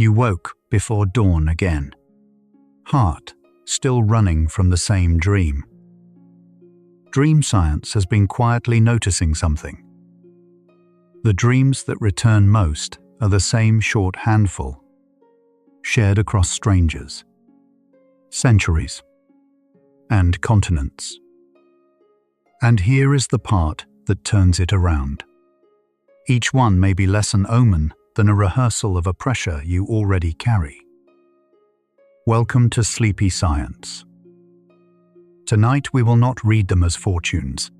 You woke before dawn again, heart still running from the same dream. Dream science has been quietly noticing something. The dreams that return most are the same short handful, shared across strangers, centuries, and continents. And here is the part that turns it around. Each one may be less an omen than a rehearsal of a pressure you already carry. Welcome to Sleepy Science. Tonight we will not read them as fortunes.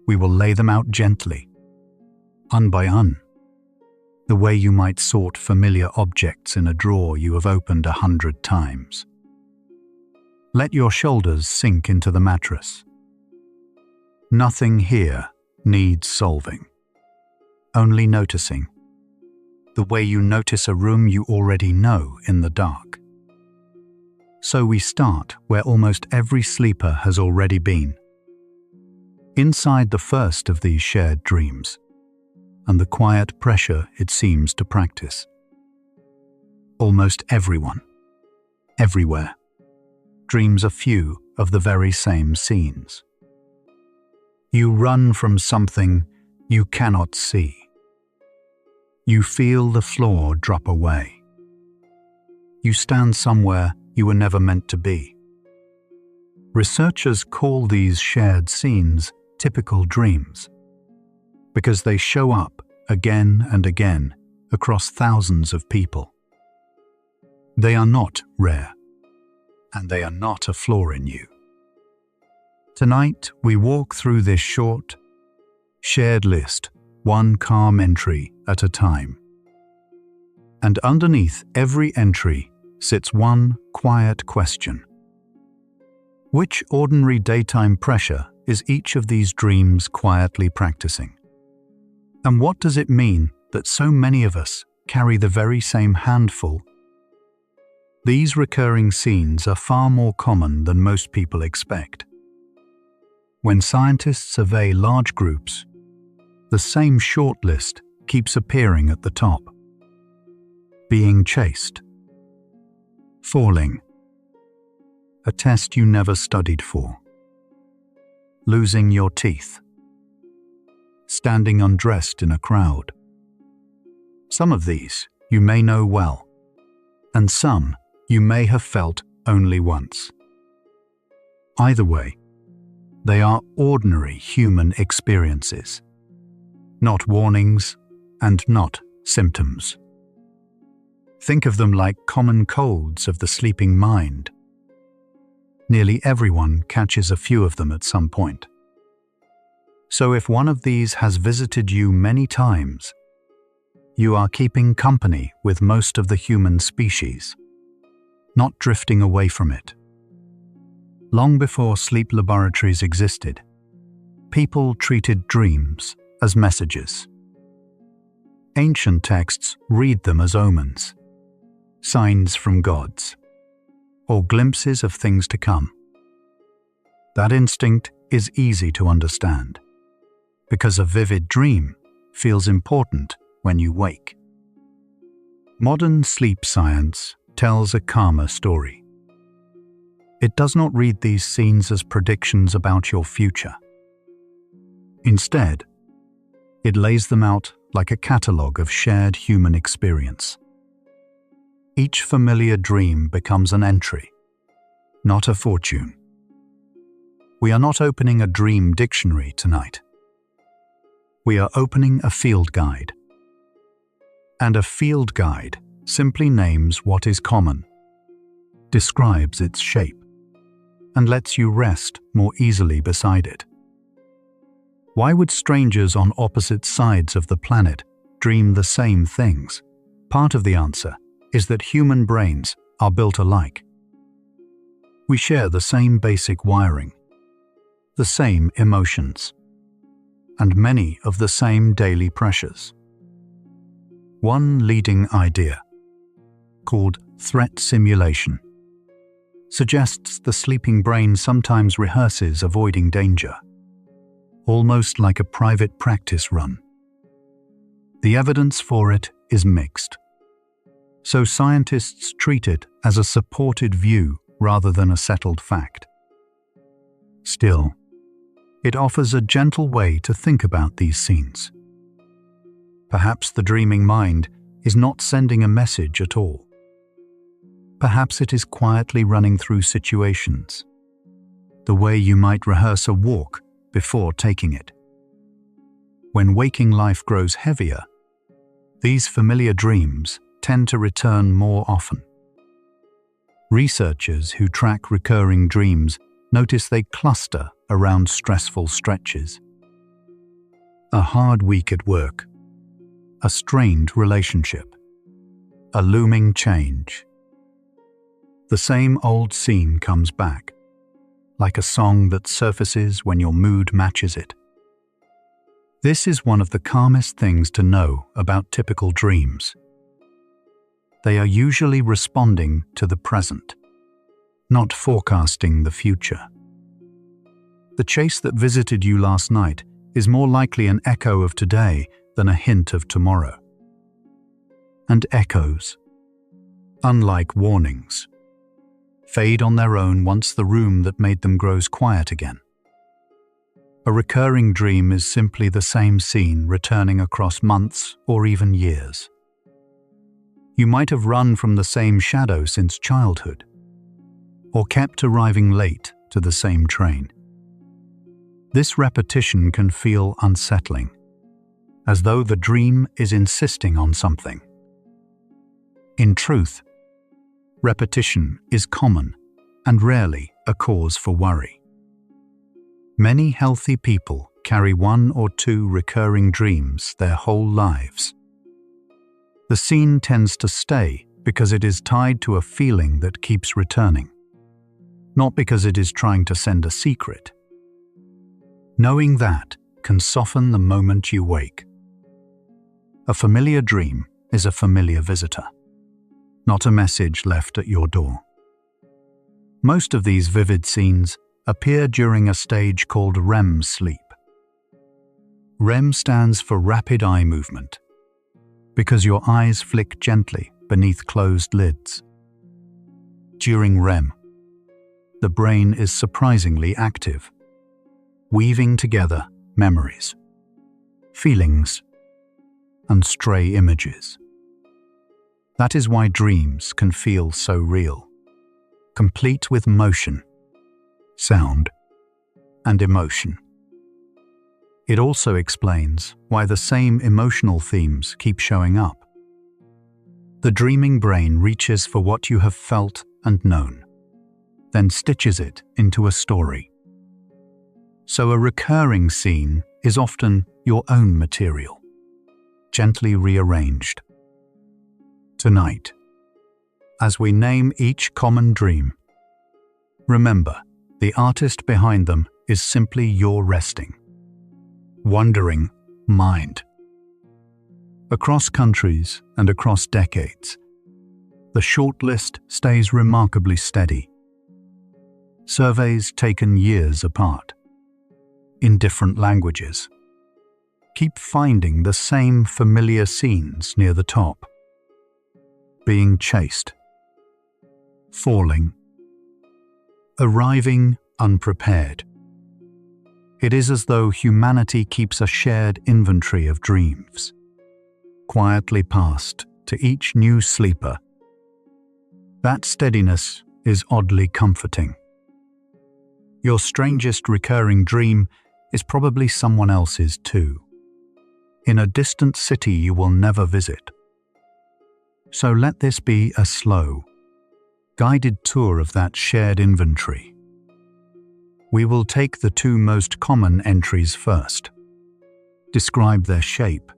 We will lay them out gently, un by un, the way you might sort familiar objects in a drawer you have opened 100 times. Let your shoulders sink into the mattress. Nothing here needs solving, only noticing, the way you notice a room you already know in the dark. So we start where almost every sleeper has already been, inside the first of these shared dreams, and the quiet pressure it seems to practice. Almost everyone, everywhere, dreams a few of the very same scenes. You run from something you cannot see. You feel the floor drop away. You stand somewhere you were never meant to be. Researchers call these shared scenes typical dreams because they show up again and again across thousands of people. They are not rare, and they are not a flaw in you. Tonight, we walk through this short, shared list, one calm entry at a time. And underneath every entry sits one quiet question. Which ordinary daytime pressure is each of these dreams quietly practicing? And what does it mean that so many of us carry the very same handful? These recurring scenes are far more common than most people expect. When scientists survey large groups, the same short list keeps appearing at the top. Being chased, falling, a test you never studied for, losing your teeth, standing undressed in a crowd. Some of these you may know well, and some you may have felt only once. Either way, they are ordinary human experiences, not warnings and not symptoms. Think of them like common colds of the sleeping mind. Nearly everyone catches a few of them at some point. So if one of these has visited you many times, you are keeping company with most of the human species, not drifting away from it. Long before sleep laboratories existed, people treated dreams as messages. Ancient texts read them as omens, signs from gods, or glimpses of things to come. That instinct is easy to understand, because a vivid dream feels important when you wake. Modern sleep science tells a calmer story. It does not read these scenes as predictions about your future. Instead, it lays them out like a catalogue of shared human experience. Each familiar dream becomes an entry, not a fortune. We are not opening a dream dictionary tonight. We are opening a field guide. And a field guide simply names what is common, describes its shape, and lets you rest more easily beside it. Why would strangers on opposite sides of the planet dream the same things? Part of the answer is that human brains are built alike. We share the same basic wiring, the same emotions, and many of the same daily pressures. One leading idea, called threat simulation, suggests the sleeping brain sometimes rehearses avoiding danger, almost like a private practice run. The evidence for it is mixed. so scientists treat it as a supported view rather than a settled fact. Still, it offers a gentle way to think about these scenes. Perhaps the dreaming mind is not sending a message at all. Perhaps it is quietly running through situations, the way you might rehearse a walk before taking it. When waking life grows heavier, these familiar dreams tend to return more often. Researchers who track recurring dreams notice they cluster around stressful stretches. A hard week at work, a strained relationship, a looming change. The same old scene comes back, like a song that surfaces when your mood matches it. This is one of the calmest things to know about typical dreams. They are usually responding to the present, not forecasting the future. The chase that visited you last night is more likely an echo of today than a hint of tomorrow. And echoes, unlike warnings, fade on their own once the room that made them grows quiet again. A recurring dream is simply the same scene returning across months or even years. You might have run from the same shadow since childhood, or kept arriving late to the same train. This repetition can feel unsettling, as though the dream is insisting on something. In truth, repetition is common and rarely a cause for worry. Many healthy people carry 1 or 2 recurring dreams their whole lives. The scene tends to stay because it is tied to a feeling that keeps returning, not because it is trying to send a secret. Knowing that can soften the moment you wake. A familiar dream is a familiar visitor, not a message left at your door. Most of these vivid scenes appear during a stage called REM sleep. REM stands for rapid eye movement, because your eyes flick gently beneath closed lids. During REM, the brain is surprisingly active, weaving together memories, feelings, and stray images. That is why dreams can feel so real, complete with motion, sound, and emotion. It also explains why the same emotional themes keep showing up. The dreaming brain reaches for what you have felt and known, then stitches it into a story. So a recurring scene is often your own material, gently rearranged. Tonight, as we name each common dream, remember, the artist behind them is simply your resting, wandering mind. Across countries and across decades, the shortlist stays remarkably steady. Surveys taken years apart, in different languages, keep finding the same familiar scenes near the top. Being chased, falling, arriving unprepared. It is as though humanity keeps a shared inventory of dreams, quietly passed to each new sleeper. That steadiness is oddly comforting. Your strangest recurring dream is probably someone else's too, in a distant city you will never visit. So let this be a slow, guided tour of that shared inventory. We will take the 2 most common entries first, describe their shape,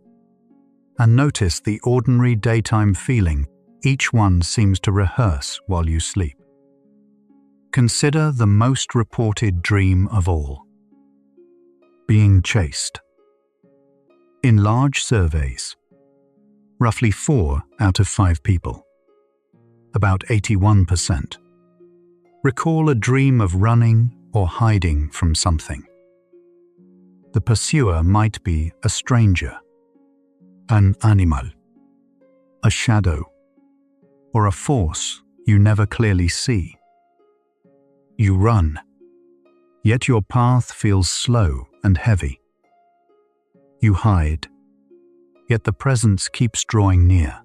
and notice the ordinary daytime feeling each one seems to rehearse while you sleep. Consider the most reported dream of all: being chased. In large surveys, roughly 4 out of 5 people, about 81%, recall a dream of running or hiding from something. The pursuer might be a stranger, an animal, a shadow, or a force you never clearly see. You run, yet your path feels slow and heavy. You hide, yet the presence keeps drawing near.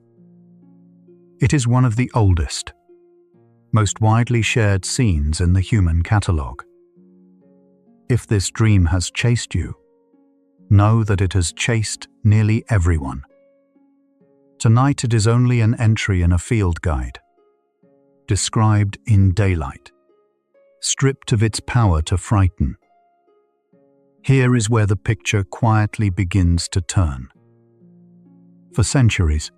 It is one of the oldest, most widely shared scenes in the human catalogue. If this dream has chased you, know that it has chased nearly everyone. Tonight it is only an entry in a field guide, described in daylight, stripped of its power to frighten. Here is where the picture quietly begins to turn. For centuries,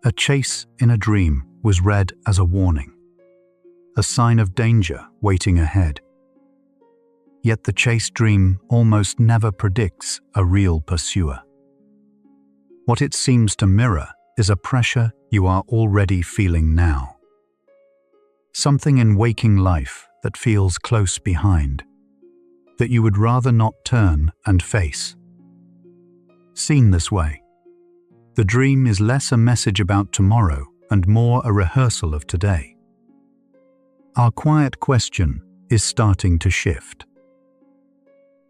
a chase in a dream was read as a warning, a sign of danger waiting ahead. Yet the chase dream almost never predicts a real pursuer. What it seems to mirror is a pressure you are already feeling now. Something in waking life that feels close behind, that you would rather not turn and face. Seen this way, the dream is less a message about tomorrow and more a rehearsal of today. Our quiet question is starting to shift.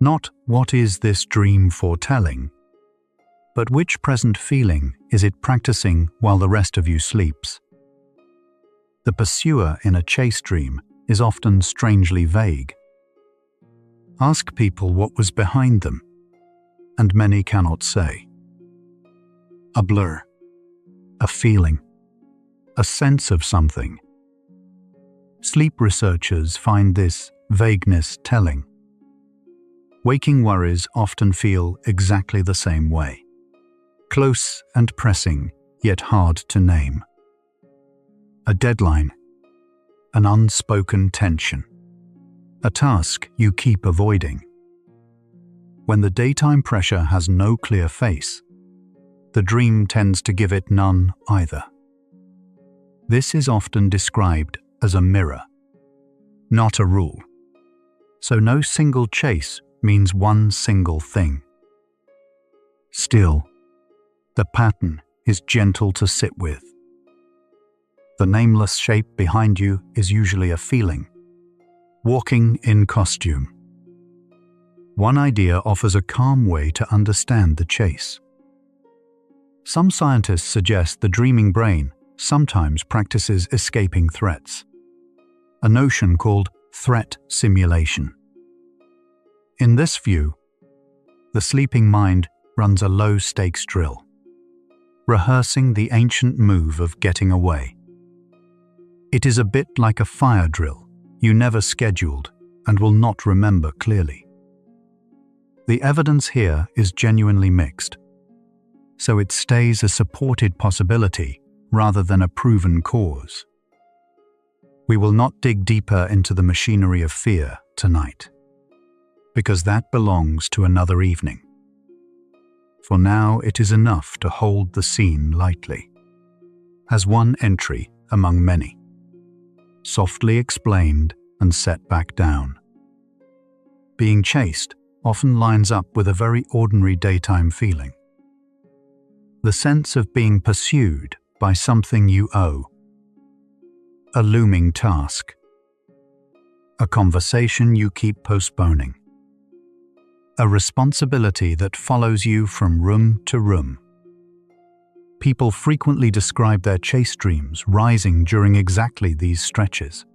Not what is this dream foretelling, but which present feeling is it practicing while the rest of you sleeps? The pursuer in a chase dream is often strangely vague. Ask people what was behind them, and many cannot say. A blur, a feeling, a sense of something. Sleep researchers find this vagueness telling. Waking worries often feel exactly the same way. Close and pressing, yet hard to name. A deadline, an unspoken tension, a task you keep avoiding. When the daytime pressure has no clear face, the dream tends to give it none either. This is often described as a mirror, not a rule. So no single chase means one single thing. Still, the pattern is gentle to sit with. The nameless shape behind you is usually a feeling, walking in costume. One idea offers a calm way to understand the chase. Some scientists suggest the dreaming brain sometimes practices escaping threats, a notion called threat simulation. In this view, the sleeping mind runs a low-stakes drill, rehearsing the ancient move of getting away. It is a bit like a fire drill you never scheduled and will not remember clearly. The evidence here is genuinely mixed, so it stays a supported possibility rather than a proven cause. We will not dig deeper into the machinery of fear tonight, because that belongs to another evening. For now, it is enough to hold the scene lightly, as one entry among many, softly explained and set back down. Being chased often lines up with a very ordinary daytime feeling. The sense of being pursued by something you owe, a looming task, a conversation you keep postponing, a responsibility that follows you from room to room. People frequently describe their chase dreams rising during exactly these stretches.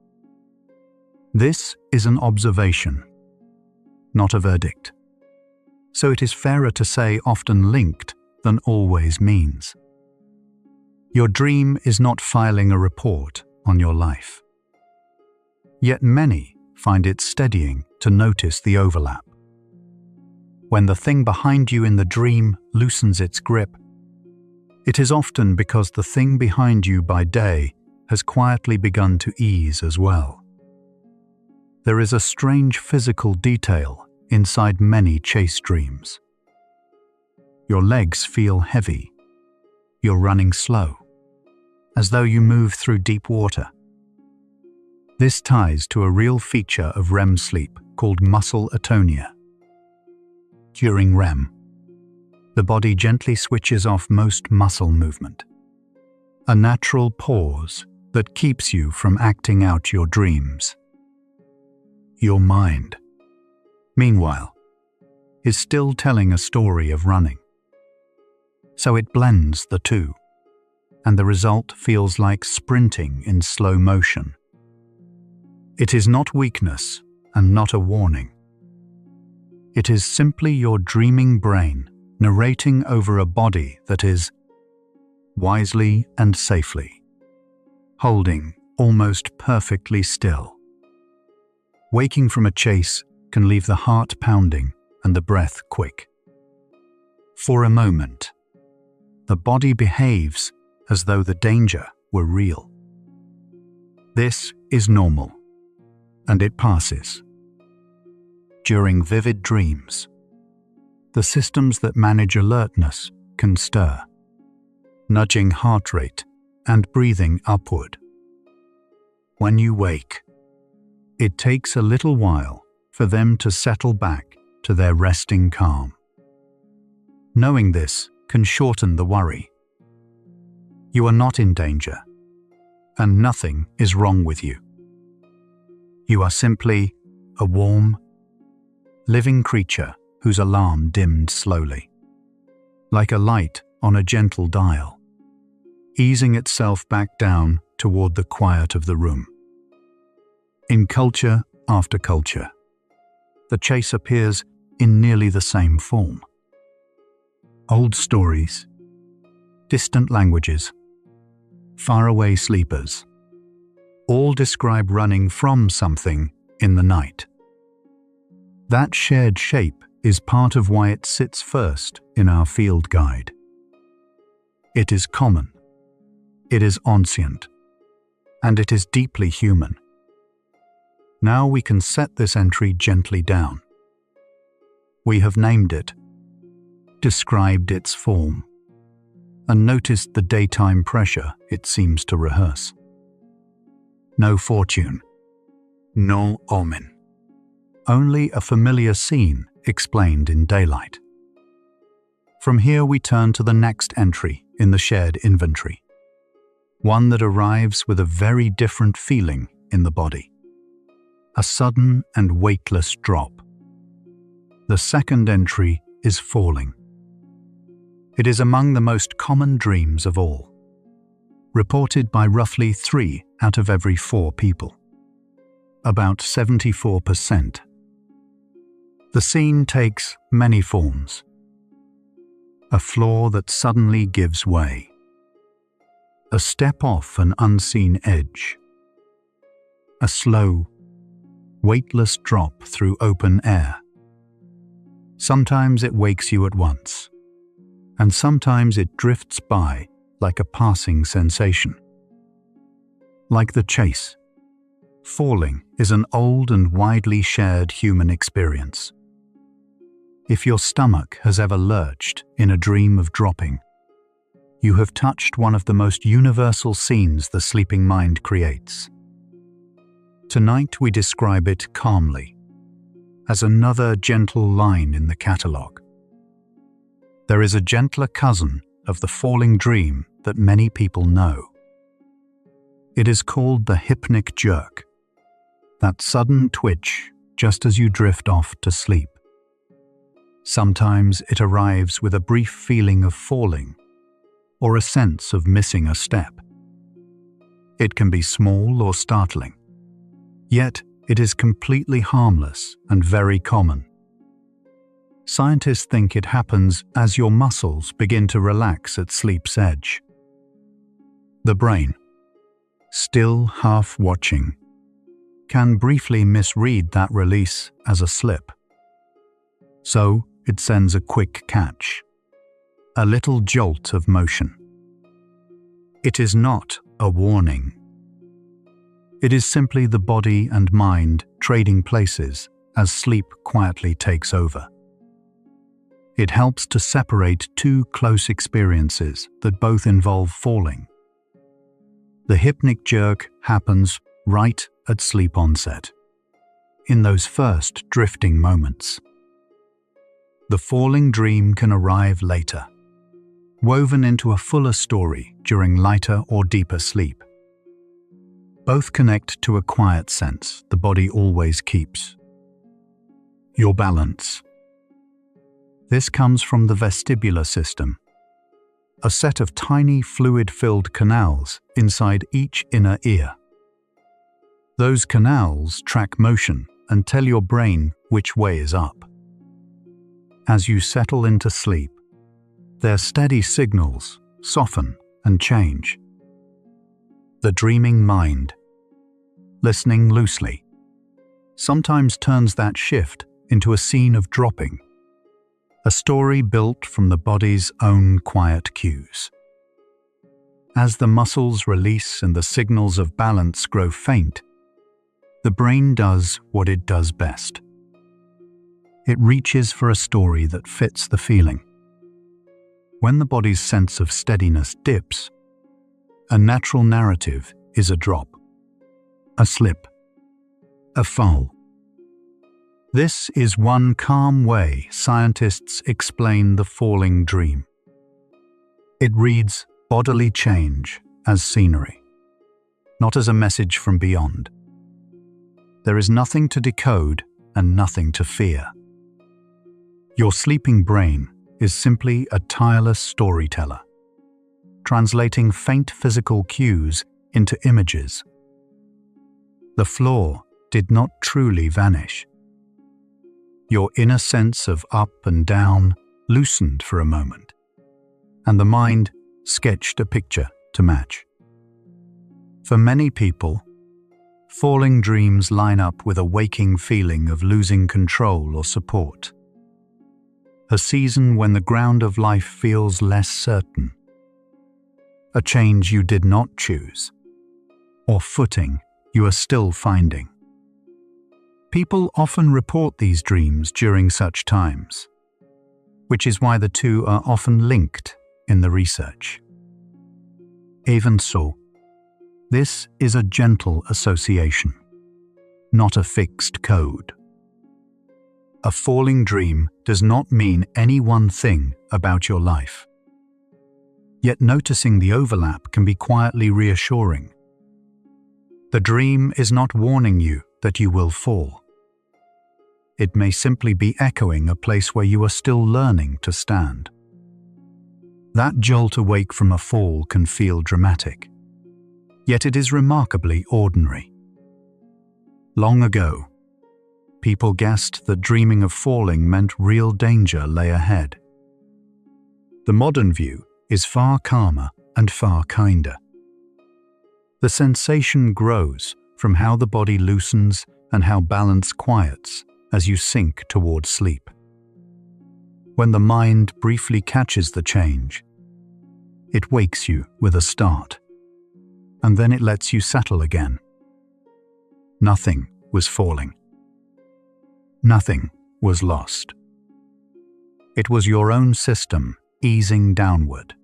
This is an observation, not a verdict. So it is fairer to say often linked than always means. Your dream is not filing a report on your life. Yet many find it steadying to notice the overlap. When the thing behind you in the dream loosens its grip, it is often because the thing behind you by day has quietly begun to ease as well. There is a strange physical detail inside many chase dreams. Your legs feel heavy. You're running slow, as though you move through deep water. This ties to a real feature of REM sleep called muscle atonia. During REM, the body gently switches off most muscle movement, a natural pause that keeps you from acting out your dreams. Your mind, meanwhile, is still telling a story of running. So it blends the two, and the result feels like sprinting in slow motion. It is not weakness and not a warning. It is simply your dreaming brain narrating over a body that is, wisely and safely, holding almost perfectly still. Waking from a chase can leave the heart pounding and the breath quick. For a moment, the body behaves as though the danger were real. This is normal, and it passes. During vivid dreams, the systems that manage alertness can stir, nudging heart rate and breathing upward. When you wake, it takes a little while for them to settle back to their resting calm. Knowing this can shorten the worry. You are not in danger, and nothing is wrong with you. You are simply a warm, living creature whose alarm dimmed slowly, like a light on a gentle dial, easing itself back down toward the quiet of the room. In culture after culture, the chase appears in nearly the same form. Old stories, distant languages, faraway sleepers, all describe running from something in the night. That shared shape is part of why it sits first in our field guide. It is common, it is ancient, and it is deeply human. Now we can set this entry gently down. We have named it, described its form, and noticed the daytime pressure it seems to rehearse. No fortune, no omen, only a familiar scene explained in daylight. From here we turn to the next entry in the shared inventory, one that arrives with a very different feeling in the body. A sudden and weightless drop. The second entry is falling. It is among the most common dreams of all, reported by roughly 3 out of every 4 people, about 74%. The scene takes many forms. A floor that suddenly gives way. A step off an unseen edge. A slow, weightless drop through open air. Sometimes it wakes you at once, and sometimes it drifts by like a passing sensation. Like the chase, falling is an old and widely shared human experience. If your stomach has ever lurched in a dream of dropping, you have touched one of the most universal scenes the sleeping mind creates. Tonight we describe it calmly, as another gentle line in the catalogue. There is a gentler cousin of the falling dream that many people know. It is called the hypnic jerk, that sudden twitch just as you drift off to sleep. Sometimes it arrives with a brief feeling of falling or a sense of missing a step. It can be small or startling, yet it is completely harmless and very common. Scientists think it happens as your muscles begin to relax at sleep's edge. The brain, still half watching, can briefly misread that release as a slip. So it sends a quick catch, a little jolt of motion. It is not a warning. It is simply the body and mind trading places as sleep quietly takes over. It helps to separate 2 close experiences that both involve falling. The hypnic jerk happens right at sleep onset, in those first drifting moments. The falling dream can arrive later, woven into a fuller story during lighter or deeper sleep. Both connect to a quiet sense the body always keeps. Your balance. This comes from the vestibular system, a set of tiny fluid-filled canals inside each inner ear. Those canals track motion and tell your brain which way is up. As you settle into sleep, their steady signals soften and change. The dreaming mind, listening loosely, sometimes turns that shift into a scene of dropping, a story built from the body's own quiet cues. As the muscles release and the signals of balance grow faint, the brain does what it does best. It reaches for a story that fits the feeling. When the body's sense of steadiness dips, a natural narrative is a drop, a slip, a fall. This is one calm way scientists explain the falling dream. It reads bodily change as scenery, not as a message from beyond. There is nothing to decode and nothing to fear. Your sleeping brain is simply a tireless storyteller, translating faint physical cues into images. The flaw did not truly vanish. Your inner sense of up and down loosened for a moment, and the mind sketched a picture to match. For many people, falling dreams line up with a waking feeling of losing control or support. A season when the ground of life feels less certain. A change you did not choose, or footing you are still finding. People often report these dreams during such times, which is why the two are often linked in the research. Even so, this is a gentle association, not a fixed code. A falling dream does not mean any one thing about your life. Yet noticing the overlap can be quietly reassuring. The dream is not warning you that you will fall. It may simply be echoing a place where you are still learning to stand. That jolt awake from a fall can feel dramatic, yet it is remarkably ordinary. Long ago, people guessed that dreaming of falling meant real danger lay ahead. The modern view is far calmer and far kinder. The sensation grows from how the body loosens and how balance quiets as you sink towards sleep. When the mind briefly catches the change, it wakes you with a start, and then it lets you settle again. Nothing was falling. Nothing was lost. It was your own system easing downward,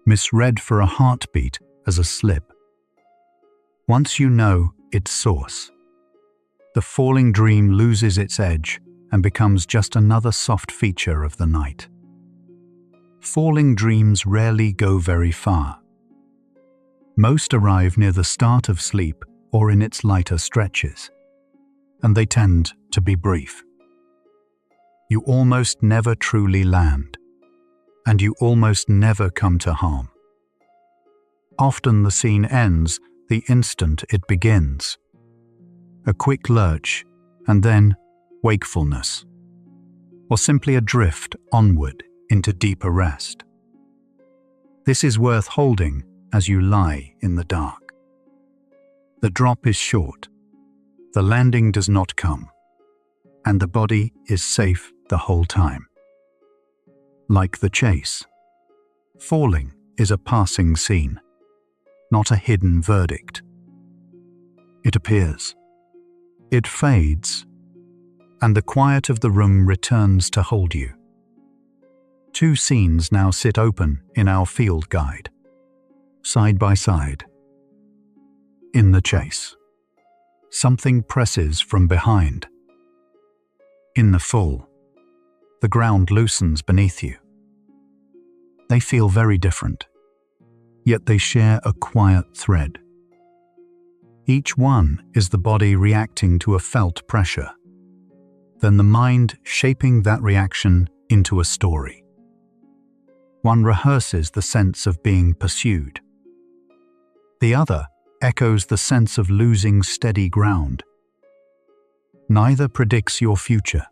misread for a heartbeat as a slip. Once you know its source, the falling dream loses its edge and becomes just another soft feature of the night. Falling dreams rarely go very far. Most arrive near the start of sleep or in its lighter stretches, and they tend to be brief. You almost never truly land, and you almost never come to harm. Often the scene ends the instant it begins. A quick lurch, and then wakefulness, or simply a drift onward into deeper rest. This is worth holding as you lie in the dark. The drop is short, the landing does not come, and the body is safe the whole time. Like the chase, falling is a passing scene, not a hidden verdict. It appears, it fades, and the quiet of the room returns to hold you. Two scenes now sit open in our field guide, side by side. In the chase, something presses from behind. In the fall, the ground loosens beneath you. They feel very different, yet they share a quiet thread. Each one is the body reacting to a felt pressure, then the mind shaping that reaction into a story. One rehearses the sense of being pursued. The other echoes the sense of losing steady ground. Neither predicts your future,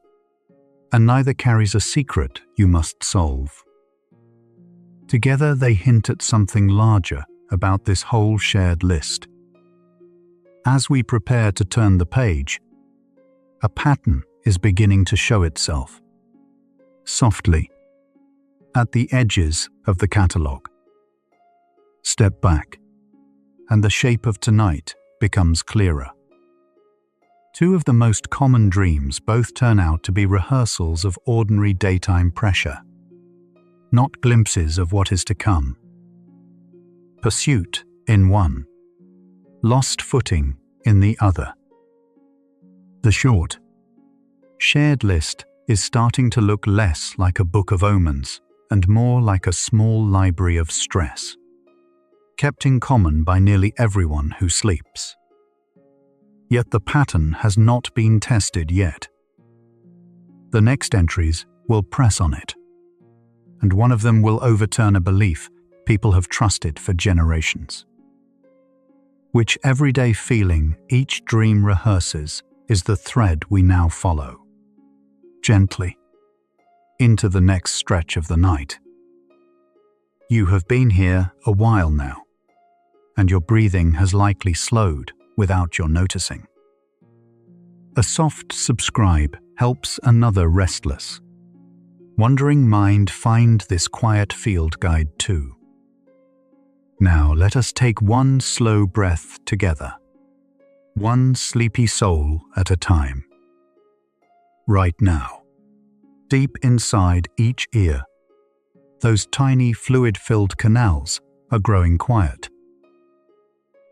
and neither carries a secret you must solve. Together they hint at something larger about this whole shared list. As we prepare to turn the page, a pattern is beginning to show itself, softly, at the edges of the catalogue. Step back, and the shape of tonight becomes clearer. Two of the most common dreams both turn out to be rehearsals of ordinary daytime pressure, not glimpses of what is to come. Pursuit in one, lost footing in the other. The short, shared list is starting to look less like a book of omens and more like a small library of stress, kept in common by nearly everyone who sleeps. Yet the pattern has not been tested yet. The next entries will press on it, and one of them will overturn a belief people have trusted for generations. Which everyday feeling each dream rehearses is the thread we now follow, gently, into the next stretch of the night. You have been here a while now, and your breathing has likely slowed without your noticing. A soft subscribe helps another restless, wandering mind find this quiet field guide too. Now let us take one slow breath together, one sleepy soul at a time. Right now, deep inside each ear, those tiny fluid-filled canals are growing quiet.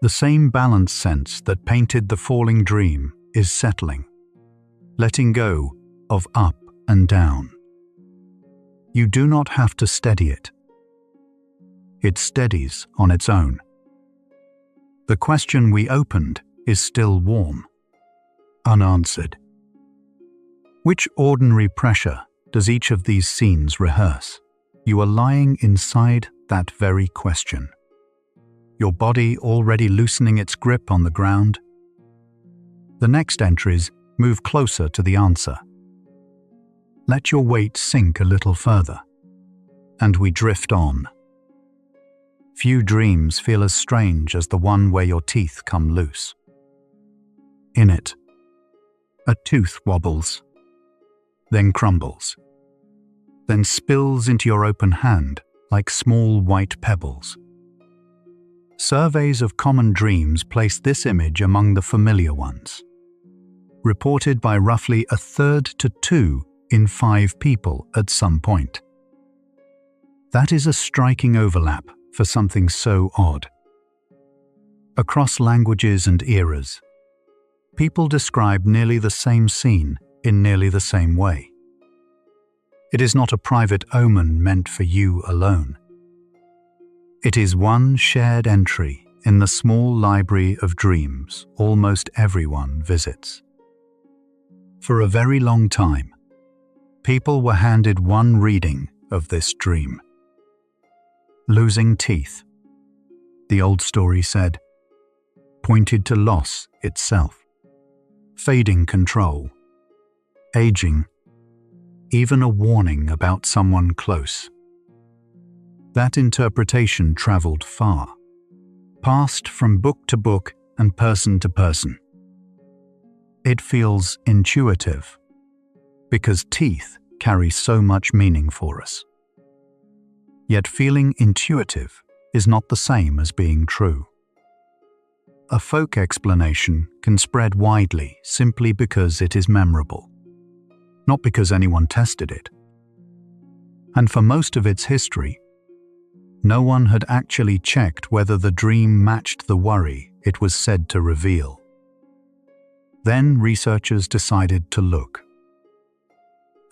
The same balance sense that painted the falling dream is settling, letting go of up and down. You do not have to steady it. It steadies on its own. The question we opened is still warm, unanswered. Which ordinary pressure does each of these scenes rehearse? You are lying inside that very question. Your body already loosening its grip on the ground. The next entries move closer to the answer. Let your weight sink a little further, and we drift on. Few dreams feel as strange as the one where your teeth come loose. In it, a tooth wobbles, then crumbles, then spills into your open hand like small white pebbles. Surveys of common dreams place this image among the familiar ones, reported by roughly 1/3 to 2 in 5 people at some point. That is a striking overlap for something so odd. Across languages and eras, people describe nearly the same scene in nearly the same way. It is not a private omen meant for you alone. It is one shared entry in the small library of dreams almost everyone visits. For a very long time, people were handed one reading of this dream. Losing teeth, the old story said, pointed to loss itself, fading control, aging, even a warning about someone close. That interpretation traveled far, passed from book to book and person to person. It feels intuitive, because teeth carry so much meaning for us. Yet feeling intuitive is not the same as being true. A folk explanation can spread widely simply because it is memorable, not because anyone tested it. And for most of its history, no one had actually checked whether the dream matched the worry it was said to reveal. Then researchers decided to look.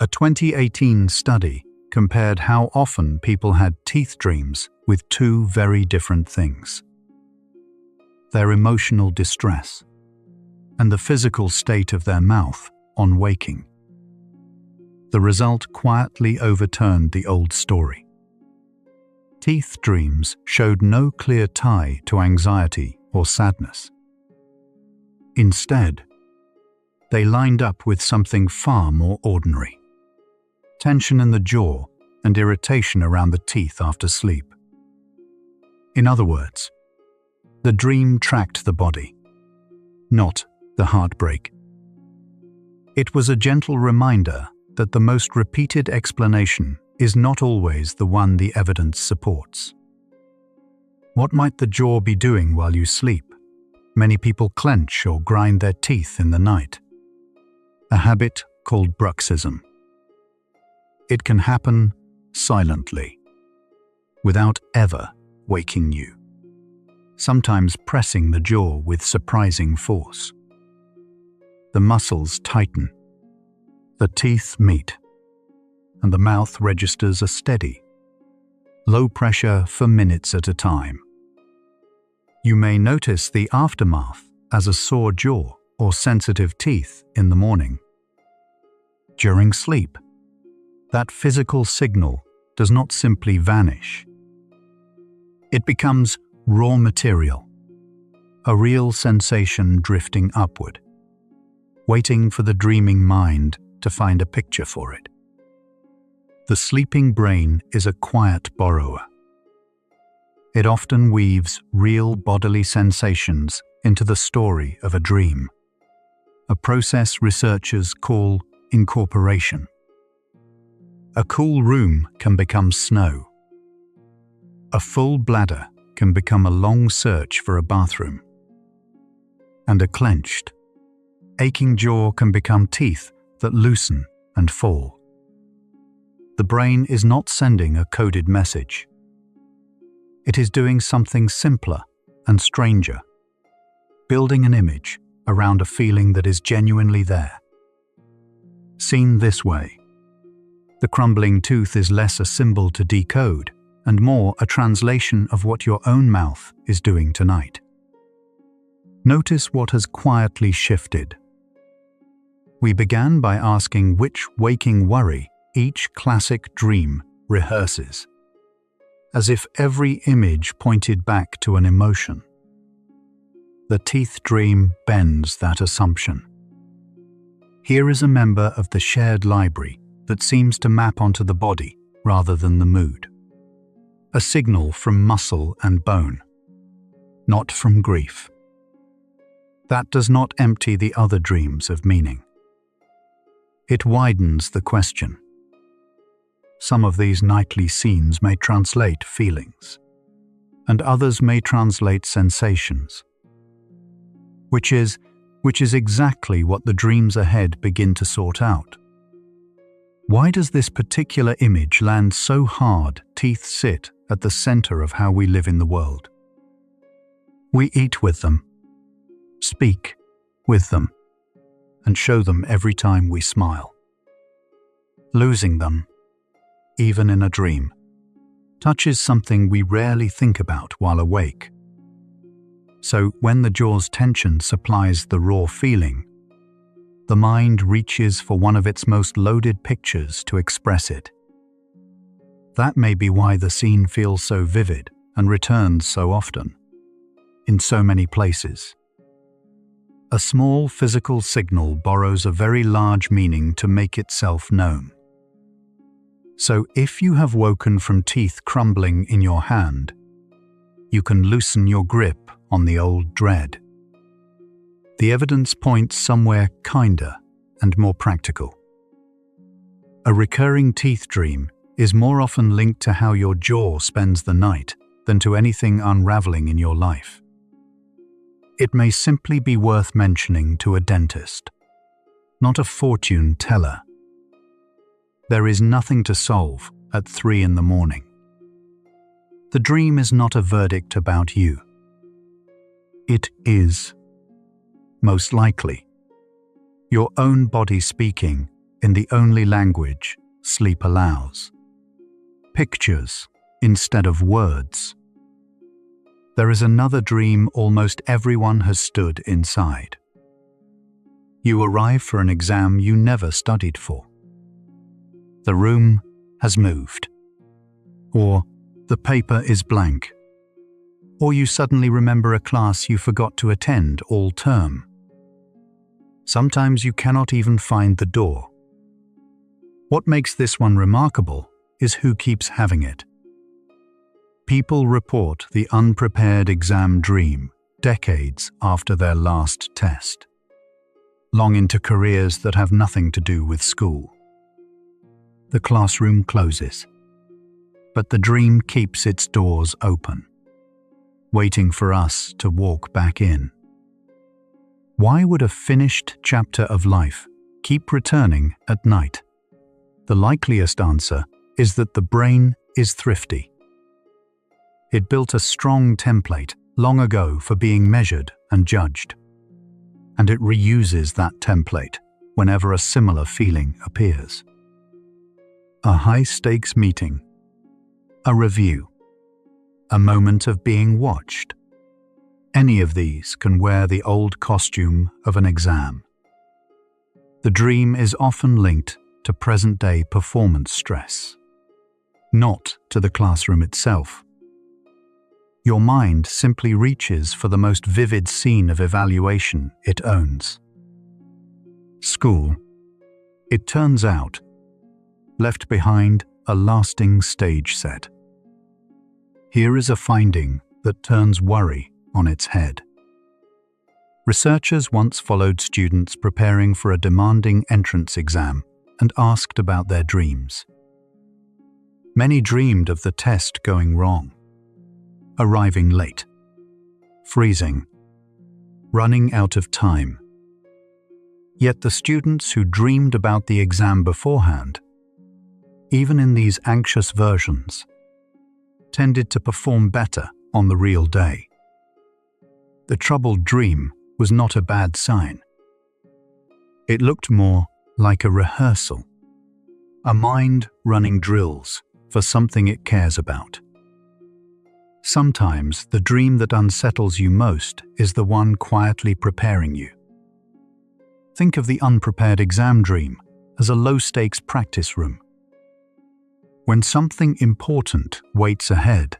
A 2018 study compared how often people had teeth dreams with two very different things: their emotional distress and the physical state of their mouth on waking. The result quietly overturned the old story. Teeth dreams showed no clear tie to anxiety or sadness. Instead, they lined up with something far more ordinary: tension in the jaw and irritation around the teeth after sleep. In other words, the dream tracked the body, not the heartbreak. It was a gentle reminder that the most repeated explanation is not always the one the evidence supports. What might the jaw be doing while you sleep? Many people clench or grind their teeth in the night, a habit called bruxism. It can happen silently, without ever waking you, sometimes pressing the jaw with surprising force. The muscles tighten, the teeth meet, and the mouth registers a steady, low pressure for minutes at a time. You may notice the aftermath as a sore jaw or sensitive teeth in the morning. During sleep, that physical signal does not simply vanish. It becomes raw material, a real sensation drifting upward, waiting for the dreaming mind to find a picture for it. The sleeping brain is a quiet borrower. It often weaves real bodily sensations into the story of a dream, a process researchers call incorporation. A cool room can become snow. A full bladder can become a long search for a bathroom. And a clenched, aching jaw can become teeth that loosen and fall. The brain is not sending a coded message. It is doing something simpler and stranger, building an image around a feeling that is genuinely there. Seen this way, the crumbling tooth is less a symbol to decode and more a translation of what your own mouth is doing tonight. Notice what has quietly shifted. We began by asking which waking worry each classic dream rehearses, as if every image pointed back to an emotion. The teeth dream bends that assumption. Here is a member of the shared library that seems to map onto the body rather than the mood. A signal from muscle and bone, not from grief. That does not empty the other dreams of meaning. It widens the question. Some of these nightly scenes may translate feelings, and others may translate sensations, which is exactly what the dreams ahead begin to sort out. Why does this particular image land so hard? Teeth sit at the center of how we live in the world. We eat with them, speak with them, and show them every time we smile. Losing them, even in a dream, touches something we rarely think about while awake. So when the jaw's tension supplies the raw feeling, the mind reaches for one of its most loaded pictures to express it. That may be why the scene feels so vivid and returns so often, in so many places. A small physical signal borrows a very large meaning to make itself known. So if you have woken from teeth crumbling in your hand, you can loosen your grip on the old dread. The evidence points somewhere kinder and more practical. A recurring teeth dream is more often linked to how your jaw spends the night than to anything unraveling in your life. It may simply be worth mentioning to a dentist, not a fortune teller. There is nothing to solve at 3 a.m. The dream is not a verdict about you. It is, most likely, your own body speaking in the only language sleep allows. pictures instead of words. There is another dream almost everyone has stood inside. You arrive for an exam you never studied for. The room has moved, or the paper is blank, or you suddenly remember a class you forgot to attend all term. Sometimes you cannot even find the door. What makes this one remarkable is who keeps having it. People report the unprepared exam dream decades after their last test, long into careers that have nothing to do with school. The classroom closes, but the dream keeps its doors open, waiting for us to walk back in. Why would a finished chapter of life keep returning at night? The likeliest answer is that the brain is thrifty. It built a strong template long ago for being measured and judged, and it reuses that template whenever a similar feeling appears. A high-stakes meeting, a review, a moment of being watched. Any of these can wear the old costume of an exam. The dream is often linked to present-day performance stress, not to the classroom itself. Your mind simply reaches for the most vivid scene of evaluation it owns. School, it turns out, left behind a lasting stage set. Here is a finding that turns worry on its head. Researchers once followed students preparing for a demanding entrance exam and asked about their dreams. Many dreamed of the test going wrong, arriving late, freezing, running out of time. Yet the students who dreamed about the exam beforehand, even in these anxious versions, tended to perform better on the real day. The troubled dream was not a bad sign. It looked more like a rehearsal, a mind running drills for something it cares about. Sometimes the dream that unsettles you most is the one quietly preparing you. Think of the unprepared exam dream as a low-stakes practice room. When something important waits ahead,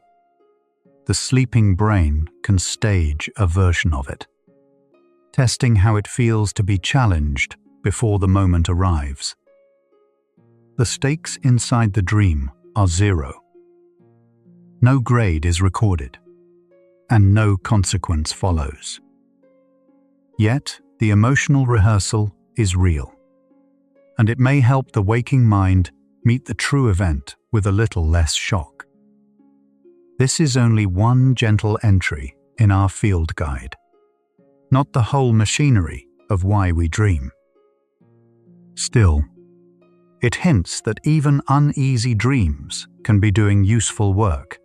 the sleeping brain can stage a version of it, testing how it feels to be challenged before the moment arrives. The stakes inside the dream are zero. No grade is recorded, and no consequence follows. Yet, the emotional rehearsal is real, and it may help the waking mind meet the true event with a little less shock. This is only one gentle entry in our field guide, not the whole machinery of why we dream. Still, it hints that even uneasy dreams can be doing useful work.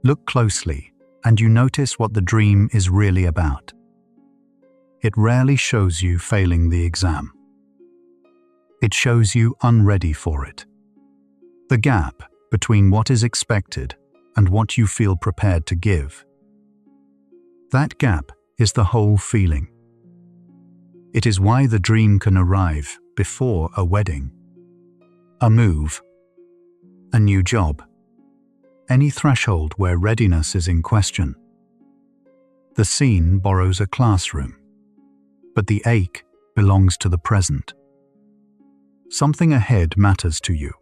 Look closely, and you notice what the dream is really about. It rarely shows you failing the exam. It shows you unready for it. The gap between what is expected and what you feel prepared to give. That gap is the whole feeling. It is why the dream can arrive before a wedding, a move, a new job, any threshold where readiness is in question. The scene borrows a classroom, but the ache belongs to the present. Something ahead matters to you,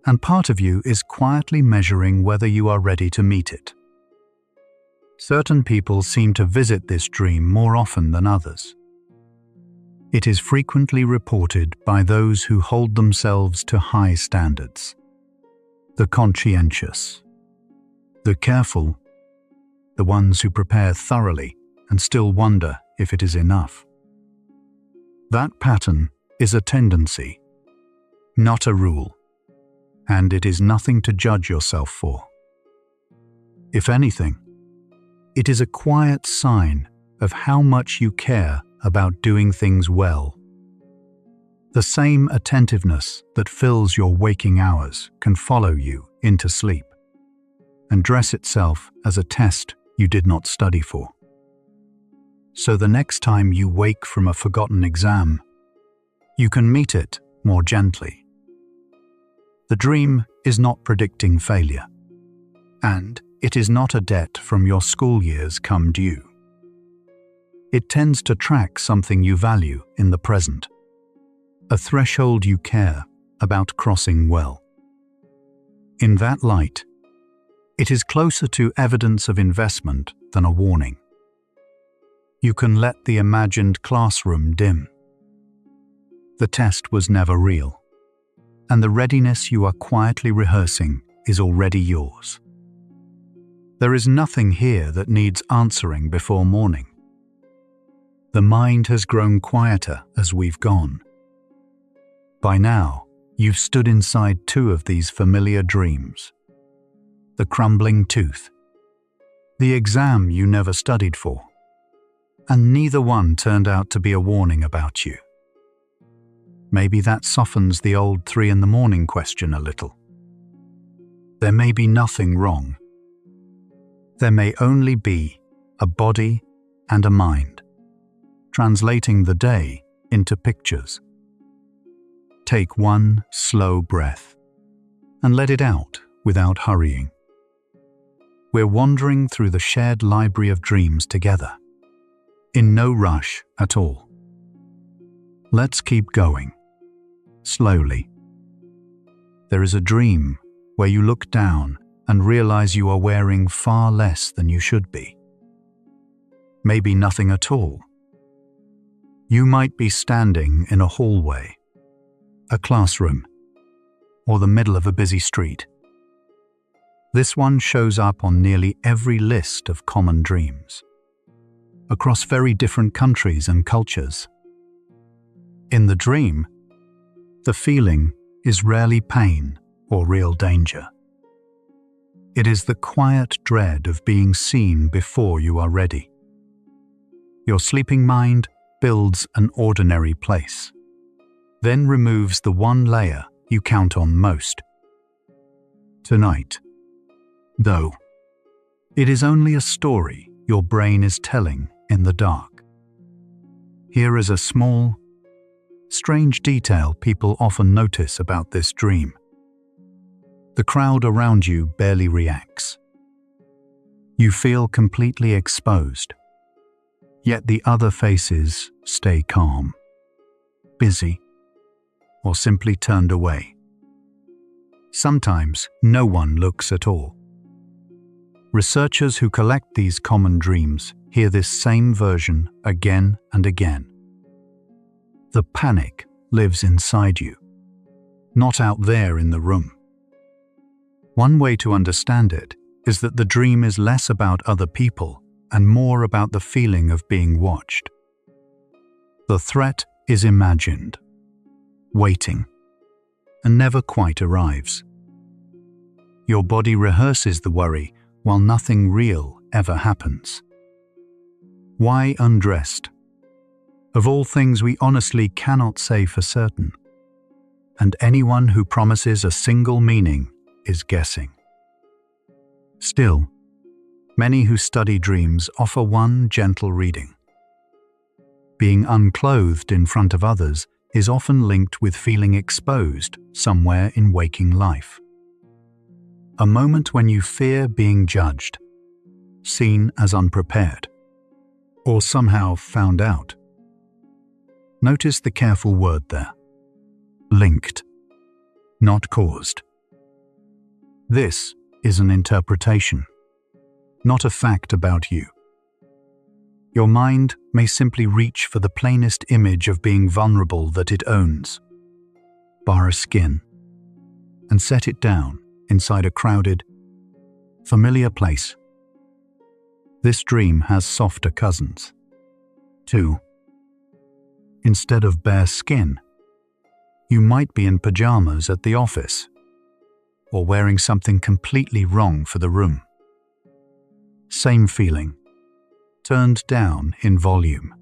and part of you is quietly measuring whether you are ready to meet it. Certain people seem to visit this dream more often than others. It is frequently reported by those who hold themselves to high standards. The conscientious, the careful, the ones who prepare thoroughly and still wonder if it is enough. That pattern is a tendency, not a rule, and it is nothing to judge yourself for. If anything, it is a quiet sign of how much you care about doing things well. The same attentiveness that fills your waking hours can follow you into sleep and dress itself as a test you did not study for. So the next time you wake from a forgotten exam, you can meet it more gently. The dream is not predicting failure, and it is not a debt from your school years come due. It tends to track something you value in the present, a threshold you care about crossing well. In that light, it is closer to evidence of investment than a warning. You can let the imagined classroom dim. The test was never real, and the readiness you are quietly rehearsing is already yours. There is nothing here that needs answering before morning. The mind has grown quieter as we've gone. By now, you've stood inside two of these familiar dreams. The crumbling tooth, the exam you never studied for, and neither one turned out to be a warning about you. Maybe that softens the old 3 a.m. question a little. There may be nothing wrong. There may only be a body and a mind, translating the day into pictures. Take one slow breath and let it out without hurrying. We're wandering through the shared library of dreams together, in no rush at all. Let's keep going, slowly. There is a dream where you look down and realize you are wearing far less than you should be. Maybe nothing at all. You might be standing in a hallway, a classroom, or the middle of a busy street. This one shows up on nearly every list of common dreams, across very different countries and cultures. In the dream, the feeling is rarely pain or real danger. It is the quiet dread of being seen before you are ready. Your sleeping mind builds an ordinary place, then removes the one layer you count on most. Tonight, though, it is only a story your brain is telling in the dark. Here is a small, strange detail people often notice about this dream. The crowd around you barely reacts. You feel completely exposed, yet the other faces stay calm, busy, or simply turned away. Sometimes no one looks at all. Researchers who collect these common dreams hear this same version again and again. The panic lives inside you, not out there in the room. One way to understand it is that the dream is less about other people and more about the feeling of being watched. The threat is imagined, waiting, and never quite arrives. Your body rehearses the worry while nothing real ever happens. Why undressed? Of all things we honestly cannot say for certain, and anyone who promises a single meaning is guessing. Still, many who study dreams offer one gentle reading. Being unclothed in front of others is often linked with feeling exposed somewhere in waking life. A moment when you fear being judged, seen as unprepared, or somehow found out. Notice the careful word there. Linked, not caused. This is an interpretation, not a fact about you. Your mind may simply reach for the plainest image of being vulnerable that it owns, bar a skin, and set it down inside a crowded, familiar place. This dream has softer cousins. 2. Instead of bare skin, you might be in pajamas at the office, or wearing something completely wrong for the room. Same feeling, turned down in volume.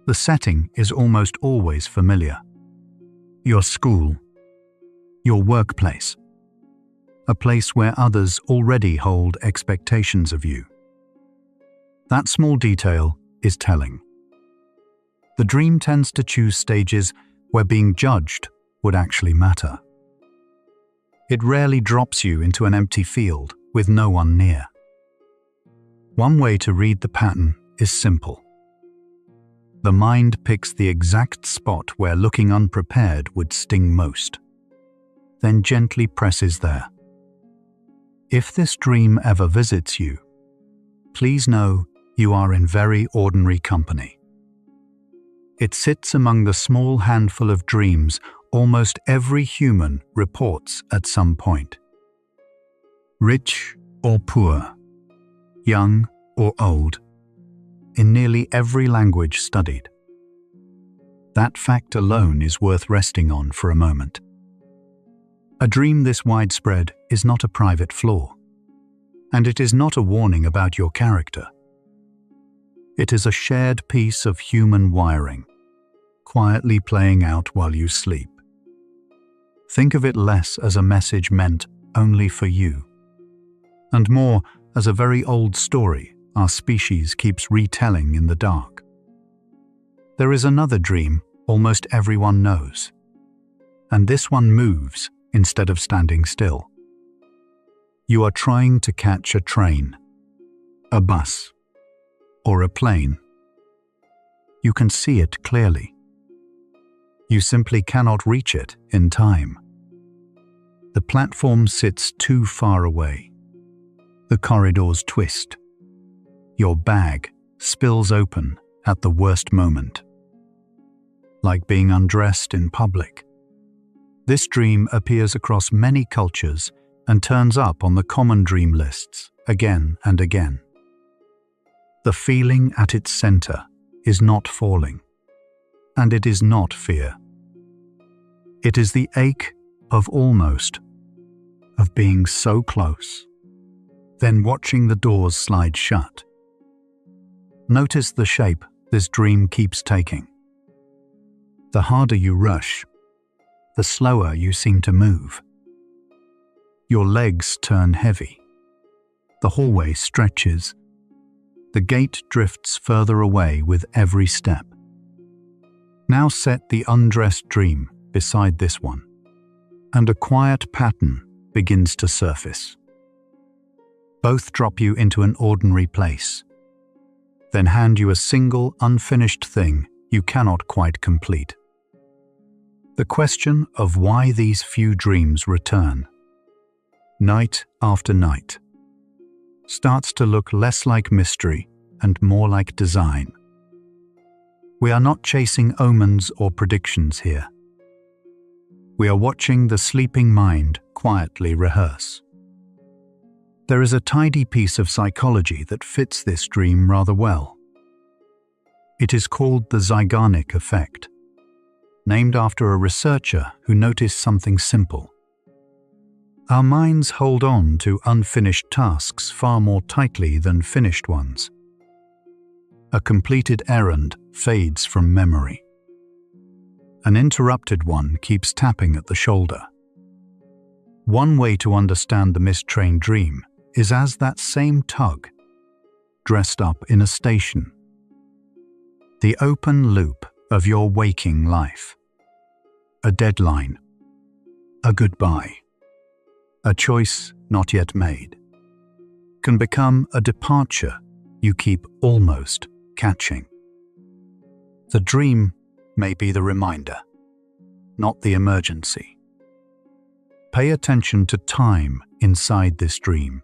The setting is almost always familiar. your school, your workplace, a place where others already hold expectations of you. That small detail is telling. The dream tends to choose stages where being judged would actually matter. It rarely drops you into an empty field with no one near. One way to read the pattern is simple. The mind picks the exact spot where looking unprepared would sting most, then gently presses there. If this dream ever visits you, please know you are in very ordinary company. It sits among the small handful of dreams almost every human reports at some point. Rich or poor, young or old, in nearly every language studied. That fact alone is worth resting on for a moment. A dream this widespread is not a private flaw, and it is not a warning about your character. It is a shared piece of human wiring, quietly playing out while you sleep. Think of it less as a message meant only for you, and more as a very old story our species keeps retelling in the dark. There is another dream almost everyone knows, and this one moves instead of standing still. You are trying to catch a train, a bus, or a plane. You can see it clearly. You simply cannot reach it in time. The platform sits too far away. The corridors twist. Your bag spills open at the worst moment. Like being undressed in public. This dream appears across many cultures and turns up on the common dream lists again and again. The feeling at its center is not falling, and it is not fear. It is the ache of almost, of being so close, then watching the doors slide shut. Notice the shape this dream keeps taking. The harder you rush, the slower you seem to move. Your legs turn heavy. The hallway stretches. The gate drifts further away with every step. Now set the undressed dream beside this one, and a quiet pattern begins to surface. Both drop you into an ordinary place, then hand you a single unfinished thing you cannot quite complete. The question of why these few dreams return, night after night, starts to look less like mystery and more like design. We are not chasing omens or predictions here. We are watching the sleeping mind quietly rehearse. There is a tidy piece of psychology that fits this dream rather well. It is called the Zeigarnik effect, named after a researcher who noticed something simple. Our minds hold on to unfinished tasks far more tightly than finished ones. A completed errand fades from memory. An interrupted one keeps tapping at the shoulder. One way to understand the mistrained dream is as that same tug, dressed up in a station. The open loop of your waking life. A deadline. A goodbye. A choice not yet made. Can become a departure you keep almost catching. The dream may be the reminder, not the emergency. Pay attention to time inside this dream.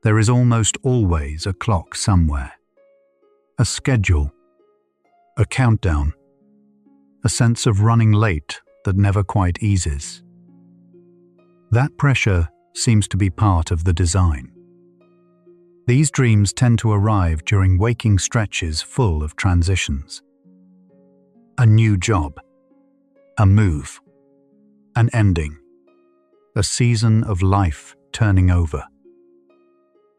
There is almost always a clock somewhere, a schedule, a countdown, a sense of running late that never quite eases. That pressure seems to be part of the design. These dreams tend to arrive during waking stretches full of transitions. A new job, a move, an ending, a season of life turning over.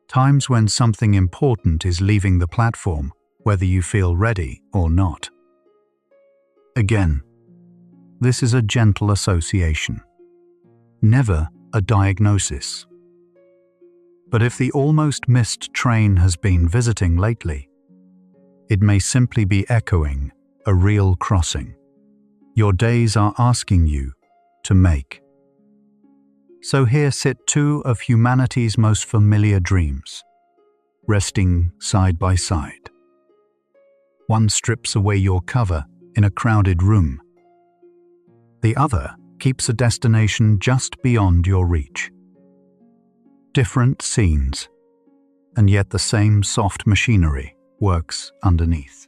Times when something important is leaving the platform, whether you feel ready or not. Again, this is a gentle association, never a diagnosis. But if the almost missed train has been visiting lately, it may simply be echoing a real crossing your days are asking you to make. So here sit two of humanity's most familiar dreams, resting side by side. One strips away your cover in a crowded room. The other keeps a destination just beyond your reach. Different scenes, and yet the same soft machinery works underneath.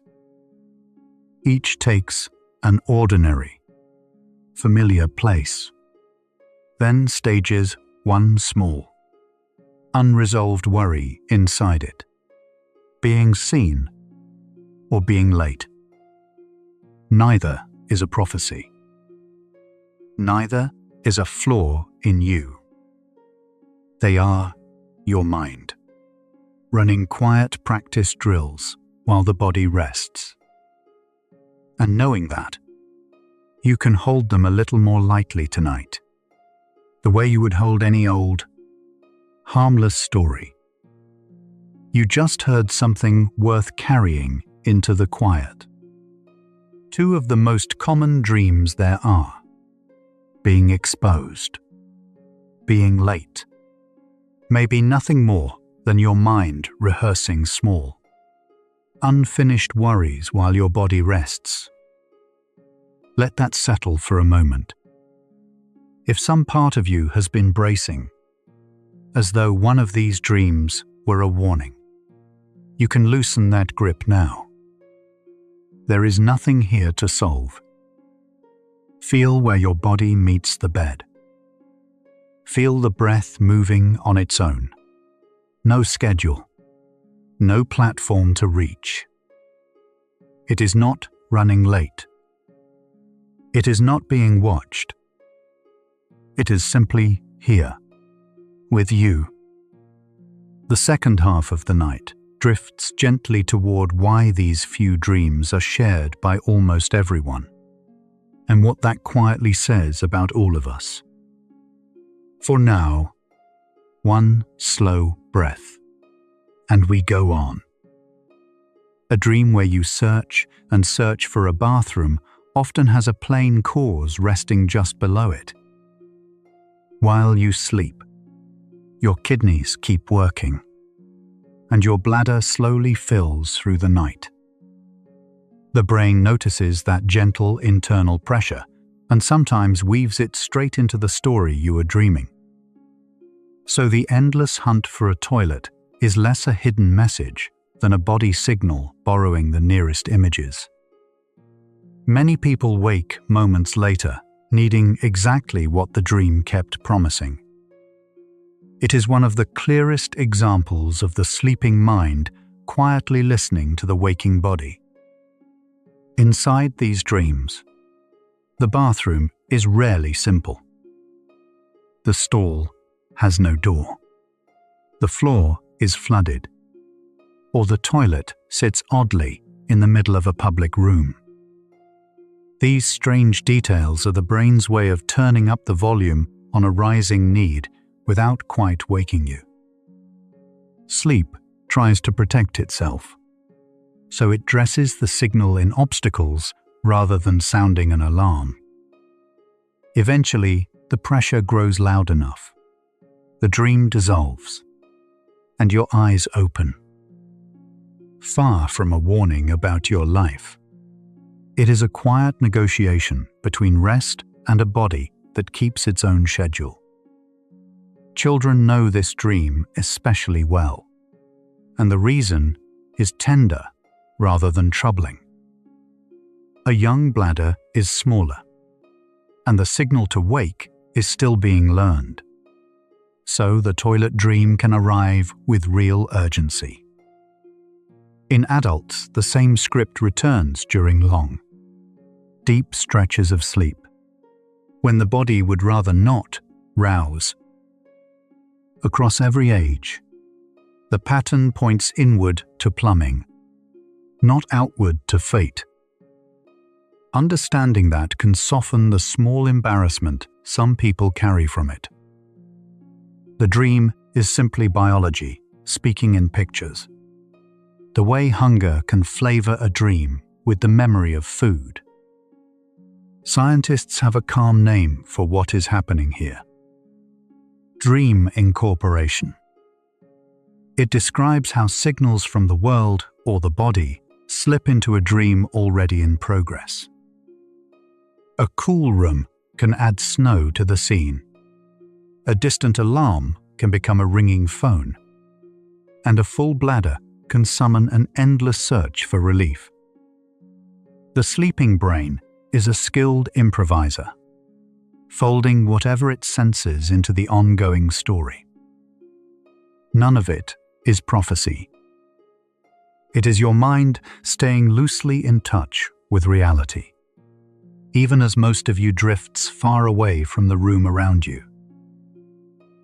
Each takes an ordinary, familiar place, then stages one small, unresolved worry inside it, being seen or being late. Neither is a prophecy. Neither is a flaw in you. They are your mind, running quiet practice drills while the body rests. And knowing that, you can hold them a little more lightly tonight, the way you would hold any old, harmless story. You just heard something worth carrying into the quiet. Two of the most common dreams there are: being exposed, being late, maybe nothing more than your mind rehearsing small, unfinished worries while your body rests. Let that settle for a moment. If some part of you has been bracing, as though one of these dreams were a warning, you can loosen that grip now. There is nothing here to solve. Feel where your body meets the bed. Feel the breath moving on its own. No schedule. No platform to reach. It is not running late. It is not being watched. It is simply here, with you. The second half of the night drifts gently toward why these few dreams are shared by almost everyone, and what that quietly says about all of us. For now, one slow breath, and we go on. A dream where you search and search for a bathroom often has a plain cause resting just below it. While you sleep, your kidneys keep working, and your bladder slowly fills through the night. The brain notices that gentle internal pressure and sometimes weaves it straight into the story you are dreaming. So the endless hunt for a toilet is less a hidden message than a body signal borrowing the nearest images. Many people wake moments later, needing exactly what the dream kept promising. It is one of the clearest examples of the sleeping mind quietly listening to the waking body. Inside these dreams, the bathroom is rarely simple. The stall has no door. The floor is flooded, or the toilet sits oddly in the middle of a public room. These strange details are the brain's way of turning up the volume on a rising need without quite waking you. Sleep tries to protect itself, so it dresses the signal in obstacles rather than sounding an alarm. Eventually, the pressure grows loud enough. The dream dissolves, and your eyes open. Far from a warning about your life, it is a quiet negotiation between rest and a body that keeps its own schedule. Children know this dream especially well, and the reason is tender rather than troubling. A young bladder is smaller, and the signal to wake is still being learned. So the toilet dream can arrive with real urgency. In adults, the same script returns during long, deep stretches of sleep, when the body would rather not rouse. Across every age, the pattern points inward to plumbing, not outward to fate. Understanding that can soften the small embarrassment some people carry from it. The dream is simply biology, speaking in pictures. The way hunger can flavor a dream with the memory of food. Scientists have a calm name for what is happening here: dream incorporation. It describes how signals from the world or the body slip into a dream already in progress. A cool room can add snow to the scene. A distant alarm can become a ringing phone. And a full bladder can summon an endless search for relief. The sleeping brain is a skilled improviser, folding whatever it senses into the ongoing story. None of it is prophecy. It is your mind staying loosely in touch with reality, even as most of you drifts far away from the room around you.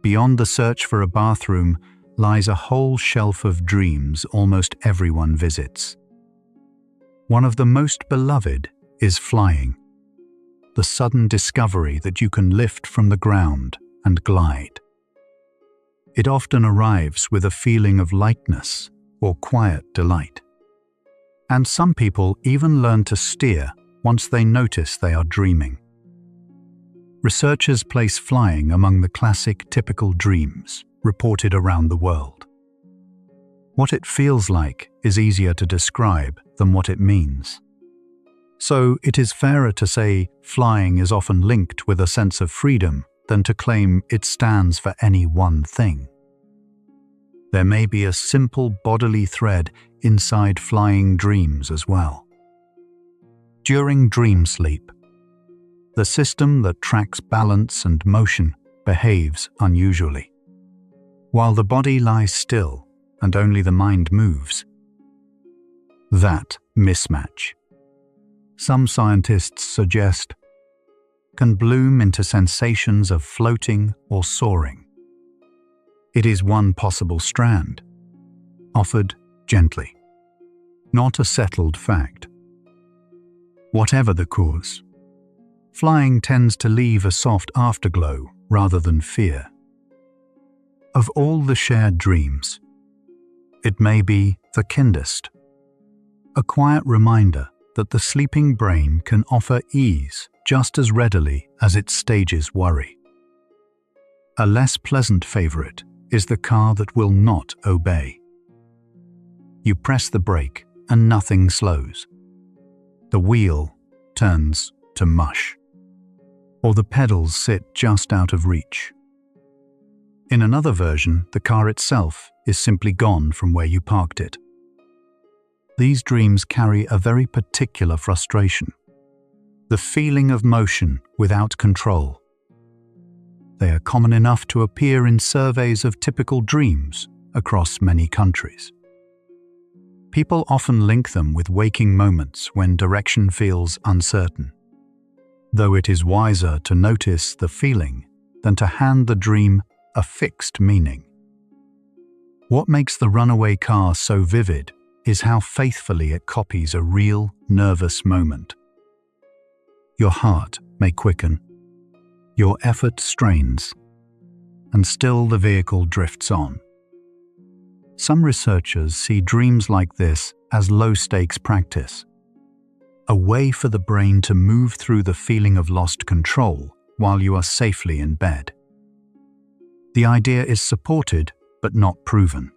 Beyond the search for a bathroom lies a whole shelf of dreams almost everyone visits. One of the most beloved is flying, the sudden discovery that you can lift from the ground and glide. It often arrives with a feeling of lightness or quiet delight. And some people even learn to steer once they notice they are dreaming. Researchers place flying among the classic typical dreams reported around the world. What it feels like is easier to describe than what it means. So it is fairer to say flying is often linked with a sense of freedom than to claim it stands for any one thing. There may be a simple bodily thread inside flying dreams as well. During dream sleep, the system that tracks balance and motion behaves unusually. While the body lies still and only the mind moves. That mismatch, some scientists suggest, can bloom into sensations of floating or soaring. It is one possible strand, offered gently, not a settled fact. Whatever the cause, flying tends to leave a soft afterglow rather than fear. Of all the shared dreams, it may be the kindest, a quiet reminder that the sleeping brain can offer ease just as readily as it stages worry. A less pleasant favorite is the car that will not obey. You press the brake and nothing slows. The wheel turns to mush, or the pedals sit just out of reach. In another version, the car itself is simply gone from where you parked it. These dreams carry a very particular frustration, the feeling of motion without control. They are common enough to appear in surveys of typical dreams across many countries. People often link them with waking moments when direction feels uncertain, though it is wiser to notice the feeling than to hand the dream a fixed meaning. What makes the runaway car so vivid is how faithfully it copies a real, nervous moment. Your heart may quicken, your effort strains, and still the vehicle drifts on. Some researchers see dreams like this as low-stakes practice, a way for the brain to move through the feeling of lost control while you are safely in bed. The idea is supported but not proven,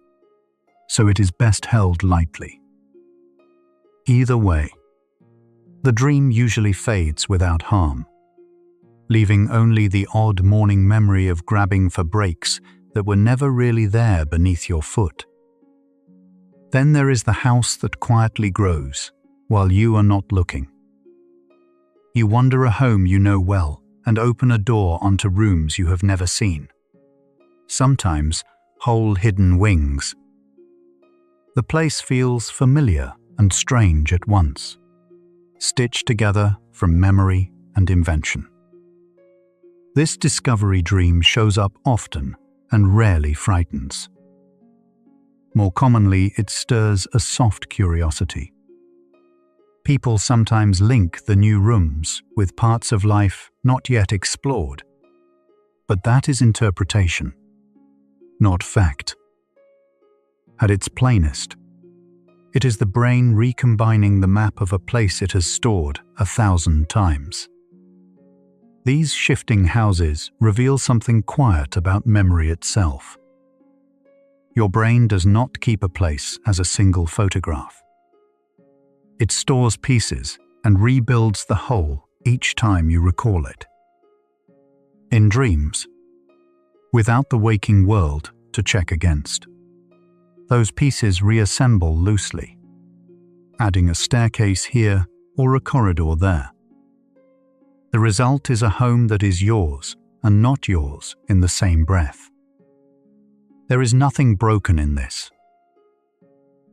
so it is best held lightly. Either way, the dream usually fades without harm, leaving only the odd morning memory of grabbing for brakes that were never really there beneath your foot. Then there is the house that quietly grows while you are not looking. You wander a home you know well and open a door onto rooms you have never seen. Sometimes whole hidden wings. The place feels familiar and strange at once, stitched together from memory and invention. This discovery dream shows up often and rarely frightens. More commonly, it stirs a soft curiosity. People sometimes link the new rooms with parts of life not yet explored. But that is interpretation, not fact. At its plainest, it is the brain recombining the map of a place it has stored 1,000 times. These shifting houses reveal something quiet about memory itself. Your brain does not keep a place as a single photograph. It stores pieces and rebuilds the whole each time you recall it. In dreams, without the waking world to check against, those pieces reassemble loosely, adding a staircase here or a corridor there. The result is a home that is yours and not yours in the same breath. There is nothing broken in this.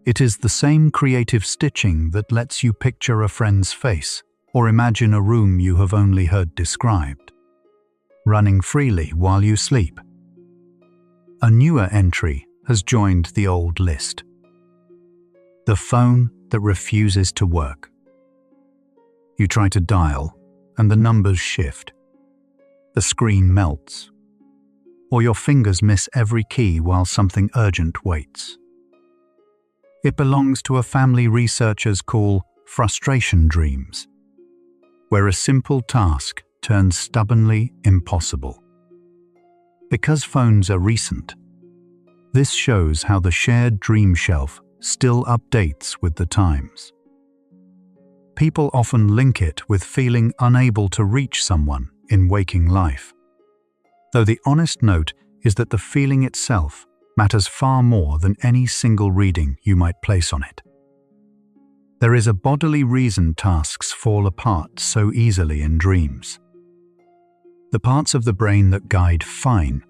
It is the same creative stitching that lets you picture a friend's face or imagine a room you have only heard described, running freely while you sleep. A newer entry has joined the old list. The phone that refuses to work. You try to dial, and the numbers shift. The screen melts. Or your fingers miss every key while something urgent waits. It belongs to a family researchers call frustration dreams, where a simple task turns stubbornly impossible. Because phones are recent, this shows how the shared dream shelf still updates with the times. People often link it with feeling unable to reach someone in waking life, though the honest note is that the feeling itself matters far more than any single reading you might place on it. There is a bodily reason tasks fall apart so easily in dreams. The parts of the brain that guide fine,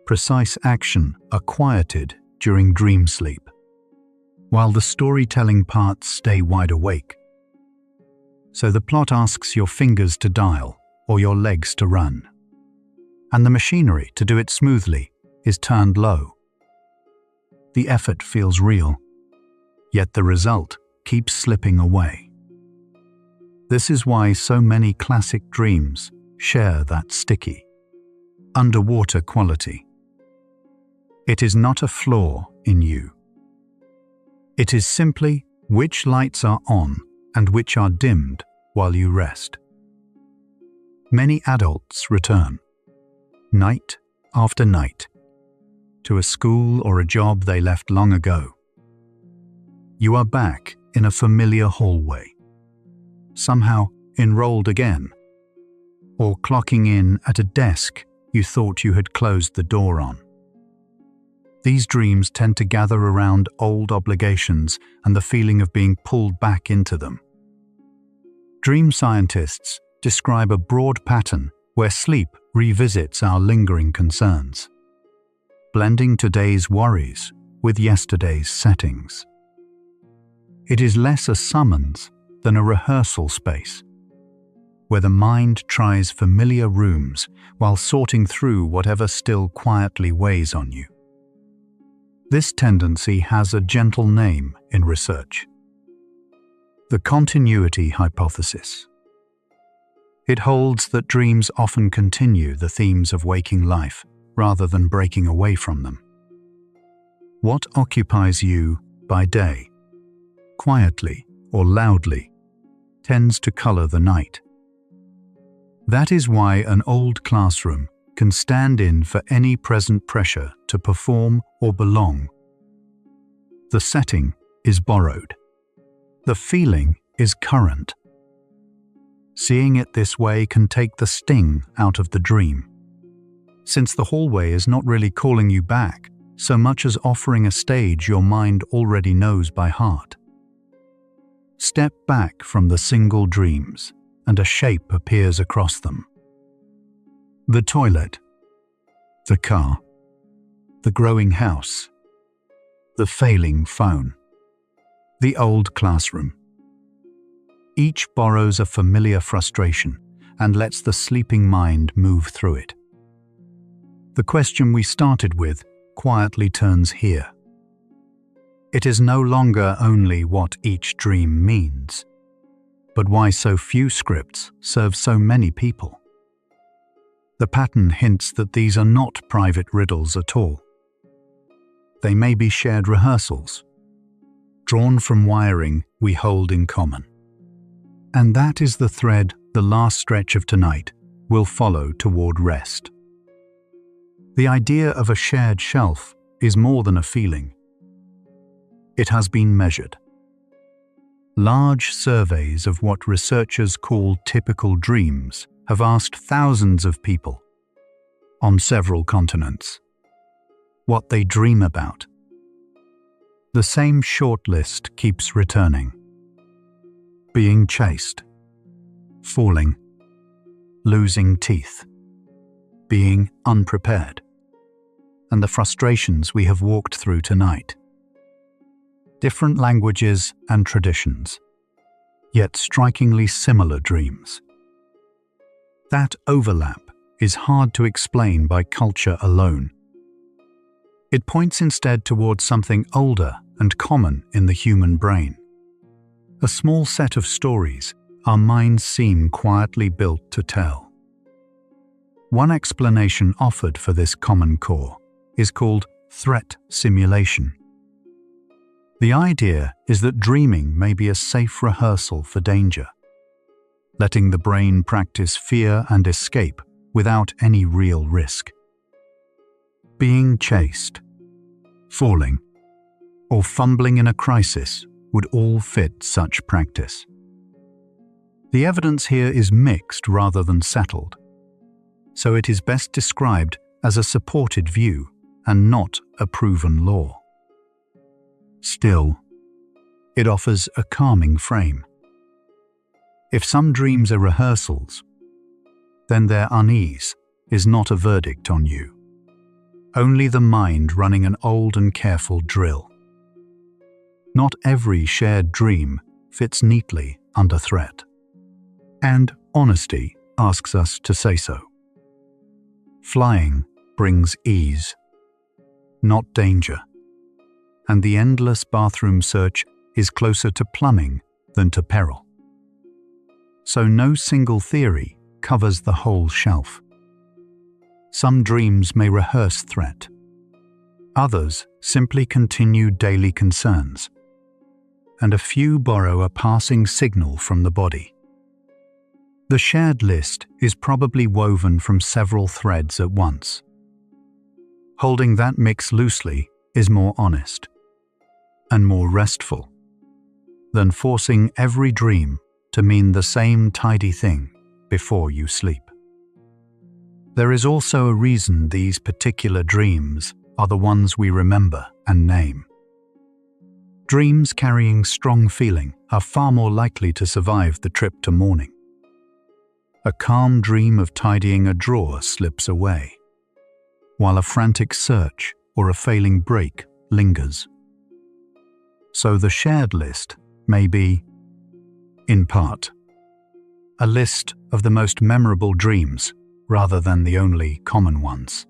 precise action are quieted during dream sleep, while the storytelling parts stay wide awake. So the plot asks your fingers to dial or your legs to run, and the machinery to do it smoothly is turned low. The effort feels real, yet the result keeps slipping away. This is why so many classic dreams share that sticky, underwater quality. It is not a flaw in you. It is simply which lights are on and which are dimmed while you rest. Many adults return, night after night, to a school or a job they left long ago. You are back in a familiar hallway, somehow enrolled again, or clocking in at a desk you thought you had closed the door on. These dreams tend to gather around old obligations and the feeling of being pulled back into them. Dream scientists describe a broad pattern where sleep revisits our lingering concerns, blending today's worries with yesterday's settings. It is less a summons than a rehearsal space, where the mind tries familiar rooms while sorting through whatever still quietly weighs on you. This tendency has a gentle name in research: the continuity hypothesis. It holds that dreams often continue the themes of waking life rather than breaking away from them. What occupies you by day, quietly or loudly, tends to color the night. That is why an old classroom can stand in for any present pressure to perform or belong. The setting is borrowed. The feeling is current. Seeing it this way can take the sting out of the dream, since the hallway is not really calling you back so much as offering a stage your mind already knows by heart. Step back from the single dreams, and a shape appears across them. The toilet, the car, the growing house, the failing phone, the old classroom. Each borrows a familiar frustration and lets the sleeping mind move through it. The question we started with quietly turns here. It is no longer only what each dream means, But why so few scripts serve so many people? The pattern hints that these are not private riddles at all. They may be shared rehearsals, drawn from wiring we hold in common. And that is the thread the last stretch of tonight will follow toward rest. The idea of a shared shelf is more than a feeling. It has been measured. Large surveys of what researchers call typical dreams have asked thousands of people on several continents what they dream about. The same short list keeps returning: being chased, falling, losing teeth, being unprepared, and the frustrations we have walked through tonight. Different languages and traditions, yet strikingly similar dreams. That overlap is hard to explain by culture alone. It points instead towards something older and common in the human brain. A small set of stories our minds seem quietly built to tell. One explanation offered for this common core is called threat simulation. The idea is that dreaming may be a safe rehearsal for danger, letting the brain practice fear and escape without any real risk. Being chased, falling, or fumbling in a crisis would all fit such practice. The evidence here is mixed rather than settled, so it is best described as a supported view and not a proven law. Still, it offers a calming frame. If some dreams are rehearsals, then their unease is not a verdict on you, only the mind running an old and careful drill. Not every shared dream fits neatly under threat, and honesty asks us to say so. Flying brings ease, not danger, and the endless bathroom search is closer to plumbing than to peril. So no single theory covers the whole shelf. Some dreams may rehearse threat. Others simply continue daily concerns, and a few borrow a passing signal from the body. The shared list is probably woven from several threads at once. Holding that mix loosely is more honest and more restful than forcing every dream to mean the same tidy thing before you sleep. There is also a reason these particular dreams are the ones we remember and name. Dreams carrying strong feeling are far more likely to survive the trip to morning. A calm dream of tidying a drawer slips away, while a frantic search or a failing break lingers. So the shared list may be, in part, a list of the most memorable dreams rather than the only common ones.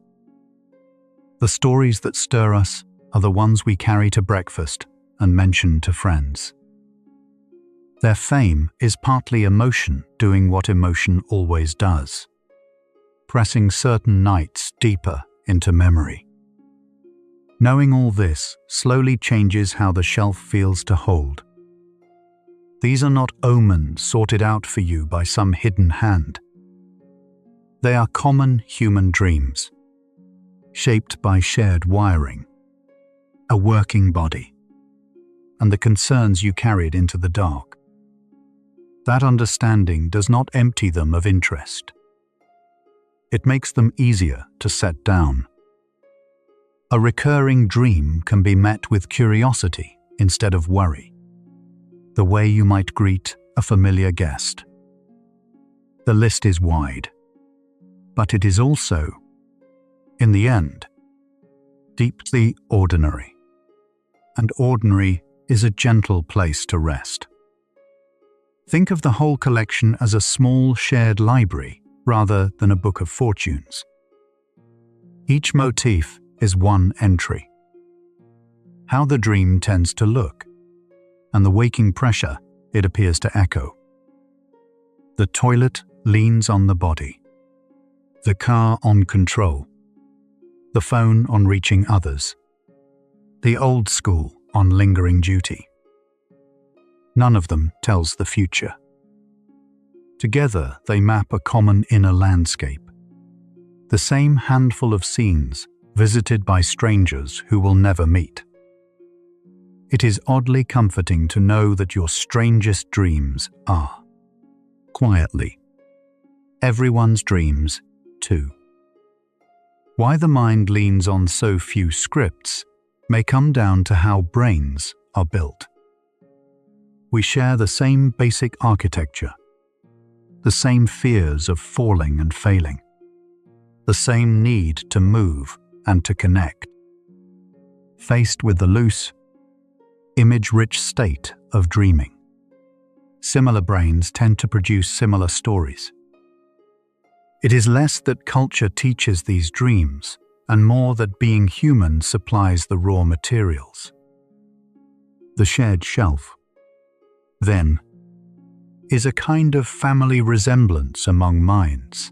The stories that stir us are the ones we carry to breakfast and mention to friends. Their fame is partly emotion doing what emotion always does, pressing certain nights deeper into memory. Knowing all this slowly changes how the shelf feels to hold. These are not omens sorted out for you by some hidden hand. They are common human dreams, shaped by shared wiring, a working body, and the concerns you carried into the dark. That understanding does not empty them of interest. It makes them easier to set down. A recurring dream can be met with curiosity instead of worry, the way you might greet a familiar guest. The list is wide, but it is also, in the end, deeply ordinary. And ordinary is a gentle place to rest. Think of the whole collection as a small shared library rather than a book of fortunes. Each motif is one entry. How the dream tends to look, and the waking pressure it appears to echo. The toilet leans on the body, the car on control, the phone on reaching others, the old school on lingering duty. None of them tells the future. Together they map a common inner landscape, the same handful of scenes visited by strangers who will never meet. It is oddly comforting to know that your strangest dreams are, quietly, everyone's dreams too. Why the mind leans on so few scripts may come down to how brains are built. We share the same basic architecture, the same fears of falling and failing, the same need to move and to connect. Faced with the loose, image-rich state of dreaming, similar brains tend to produce similar stories. It is less that culture teaches these dreams, and more that being human supplies the raw materials. The shared shelf, then, is a kind of family resemblance among minds,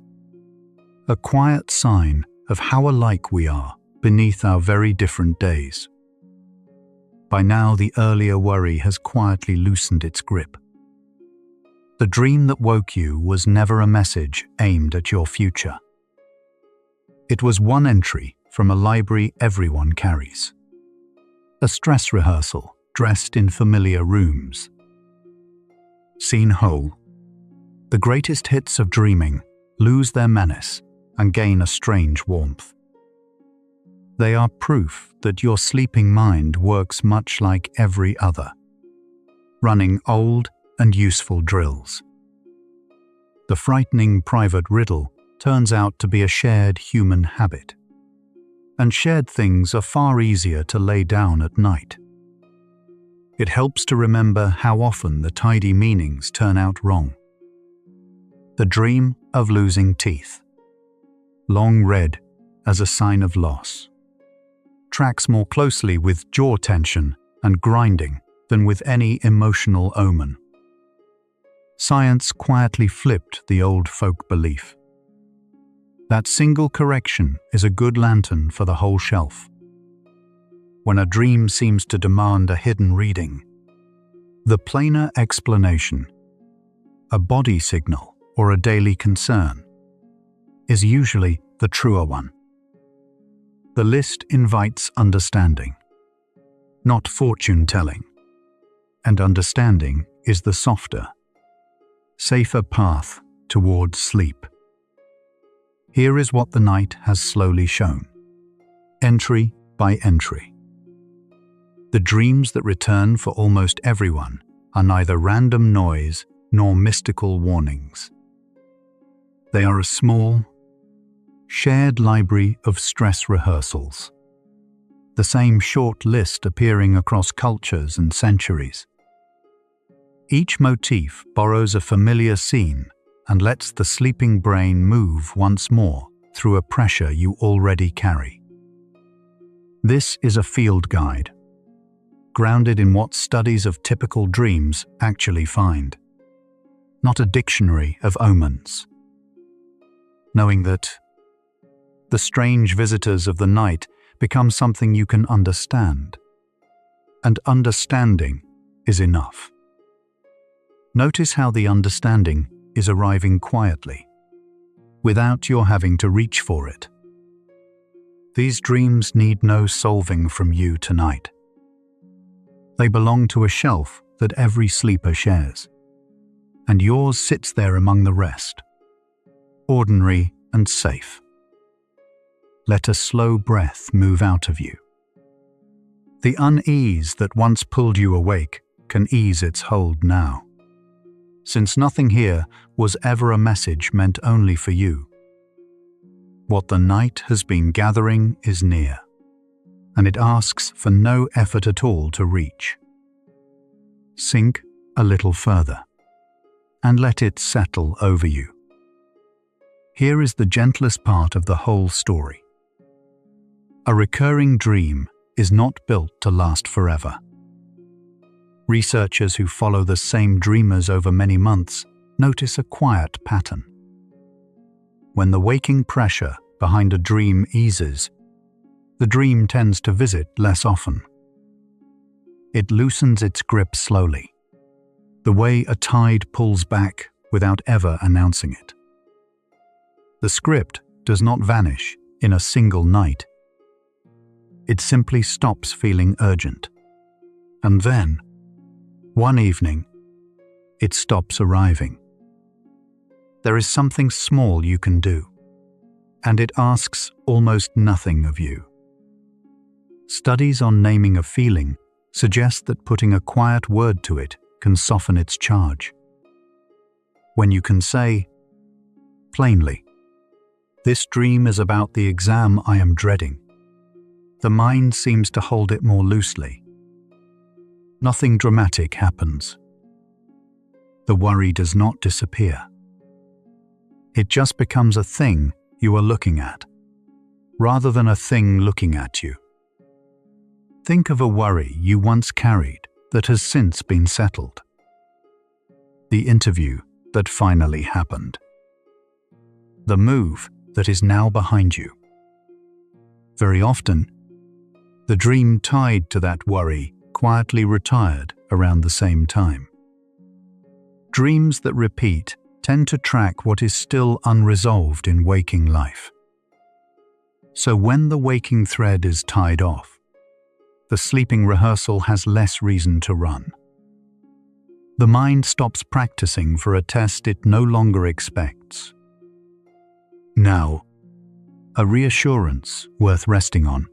a quiet sign of how alike we are beneath our very different days. By now, the earlier worry has quietly loosened its grip. The dream that woke you was never a message aimed at your future. It was one entry from a library everyone carries. A stress rehearsal dressed in familiar rooms. Seen whole, the greatest hits of dreaming lose their menace and gain a strange warmth. They are proof that your sleeping mind works much like every other, running old and useful drills. The frightening private riddle turns out to be a shared human habit, and shared things are far easier to lay down at night. It helps to remember how often the tidy meanings turn out wrong. The dream of losing teeth, long read as a sign of loss, tracks more closely with jaw tension and grinding than with any emotional omen. Science quietly flipped the old folk belief. That single correction is a good lantern for the whole shelf. When a dream seems to demand a hidden reading, the plainer explanation, a body signal or a daily concern, is usually the truer one. The list invites understanding, not fortune-telling, and understanding is the softer, safer path towards sleep. Here is what the night has slowly shown, entry by entry. The dreams that return for almost everyone are neither random noise nor mystical warnings. They are a small, shared library of stress rehearsals, the same short list appearing across cultures and centuries. Each motif borrows a familiar scene and lets the sleeping brain move once more through a pressure you already carry. This is a field guide, grounded in what studies of typical dreams actually find, not a dictionary of omens. Knowing that the strange visitors of the night become something you can understand, and understanding is enough. Notice how the understanding is arriving quietly, without your having to reach for it. These dreams need no solving from you tonight. They belong to a shelf that every sleeper shares, and yours sits there among the rest, ordinary and safe. Let a slow breath move out of you. The unease that once pulled you awake can ease its hold now, since nothing here was ever a message meant only for you. What the night has been gathering is near, and it asks for no effort at all to reach. Sink a little further, and let it settle over you. Here is the gentlest part of the whole story. A recurring dream is not built to last forever. Researchers who follow the same dreamers over many months notice a quiet pattern. When the waking pressure behind a dream eases, the dream tends to visit less often. It loosens its grip slowly, the way a tide pulls back without ever announcing it. The script does not vanish in a single night. It simply stops feeling urgent. And then, one evening, it stops arriving. There is something small you can do, and it asks almost nothing of you. Studies on naming a feeling suggest that putting a quiet word to it can soften its charge. When you can say, plainly, "This dream is about the exam I am dreading," the mind seems to hold it more loosely. Nothing dramatic happens. The worry does not disappear. It just becomes a thing you are looking at, rather than a thing looking at you. Think of a worry you once carried that has since been settled. The interview that finally happened. The move that is now behind you. Very often, the dream tied to that worry quietly retired around the same time. Dreams that repeat tend to track what is still unresolved in waking life. So when the waking thread is tied off, the sleeping rehearsal has less reason to run. The mind stops practicing for a test it no longer expects. Now, a reassurance worth resting on.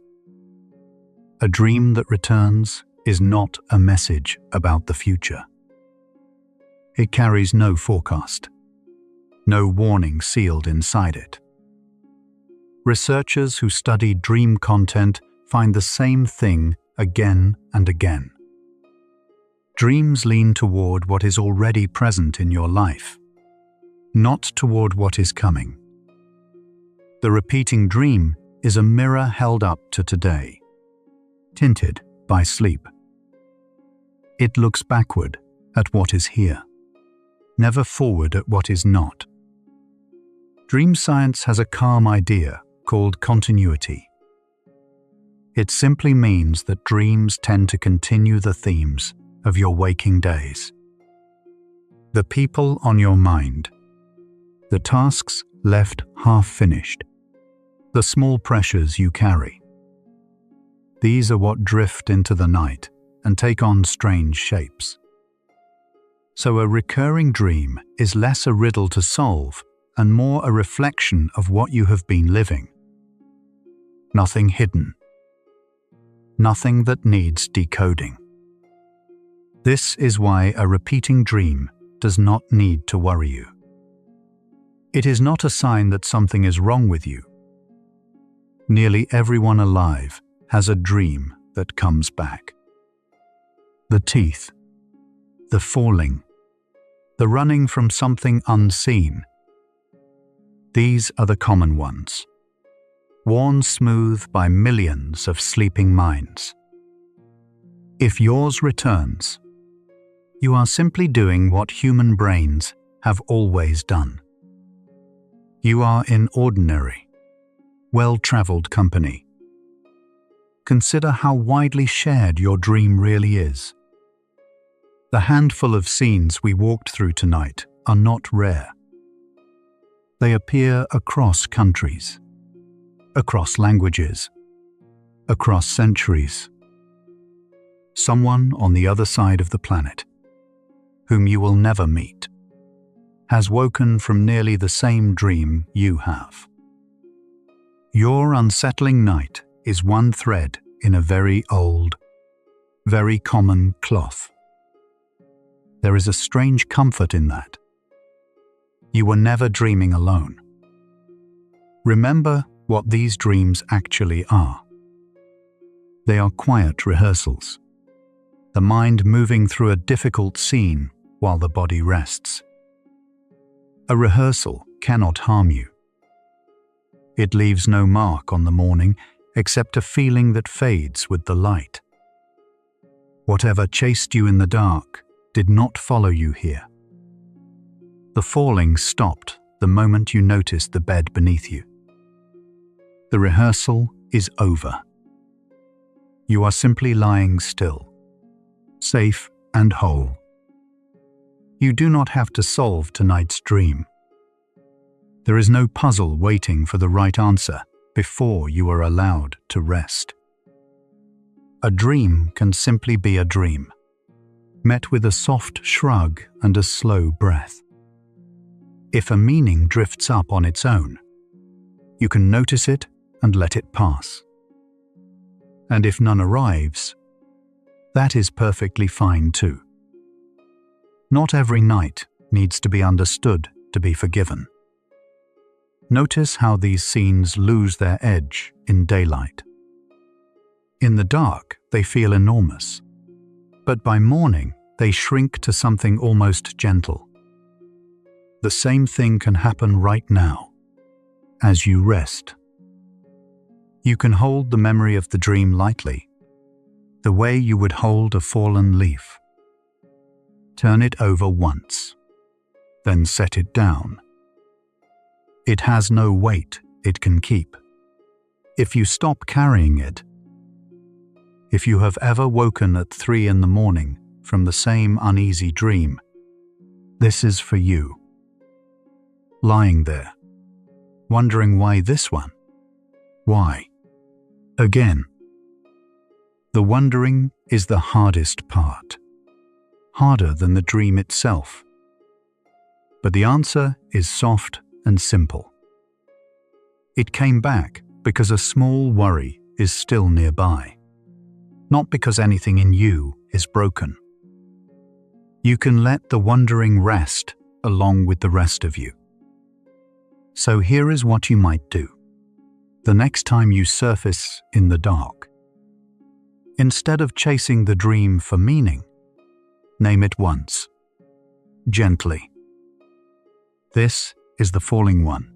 A dream that returns is not a message about the future. It carries no forecast, no warning sealed inside it. Researchers who study dream content find the same thing again and again. Dreams lean toward what is already present in your life, not toward what is coming. The repeating dream is a mirror held up to today, tinted by sleep. It looks backward at what is here, never forward at what is not. Dream science has a calm idea called continuity. It simply means that dreams tend to continue the themes of your waking days. The people on your mind, the tasks left half-finished, the small pressures you carry. These are what drift into the night and take on strange shapes. So a recurring dream is less a riddle to solve and more a reflection of what you have been living. Nothing hidden. Nothing that needs decoding. This is why a repeating dream does not need to worry you. It is not a sign that something is wrong with you. Nearly everyone alive has a dream that comes back. The teeth, the falling, the running from something unseen. These are the common ones, worn smooth by millions of sleeping minds. If yours returns, you are simply doing what human brains have always done. You are in ordinary, well-traveled company. Consider how widely shared your dream really is. The handful of scenes we walked through tonight are not rare. They appear across countries, across languages, across centuries. Someone on the other side of the planet, whom you will never meet, has woken from nearly the same dream you have. Your unsettling night is one thread in a very old, very common cloth. There is a strange comfort in that. You were never dreaming alone. Remember what these dreams actually are. They are quiet rehearsals, the mind moving through a difficult scene while the body rests. A rehearsal cannot harm you. It leaves no mark on the morning except a feeling that fades with the light. Whatever chased you in the dark did not follow you here. The falling stopped the moment you noticed the bed beneath you. The rehearsal is over. You are simply lying still, safe and whole. You do not have to solve tonight's dream. There is no puzzle waiting for the right answer before you are allowed to rest. A dream can simply be a dream, met with a soft shrug and a slow breath. If a meaning drifts up on its own, you can notice it and let it pass. And if none arrives, that is perfectly fine too. Not every night needs to be understood to be forgiven. Notice how these scenes lose their edge in daylight. In the dark, they feel enormous, but by morning, they shrink to something almost gentle. The same thing can happen right now, as you rest. You can hold the memory of the dream lightly, the way you would hold a fallen leaf. Turn it over once, then set it down. It has no weight it can keep. If you stop carrying it, if you have ever woken at 3 in the morning from the same uneasy dream, this is for you. Lying there, wondering why this one? Why? Again. The wondering is the hardest part, harder than the dream itself. But the answer is soft and simple. It came back because a small worry is still nearby, not because anything in you is broken. You can let the wondering rest along with the rest of you. So here is what you might do. The next time you surface in the dark, instead of chasing the dream for meaning, name it once, gently. This is the falling one.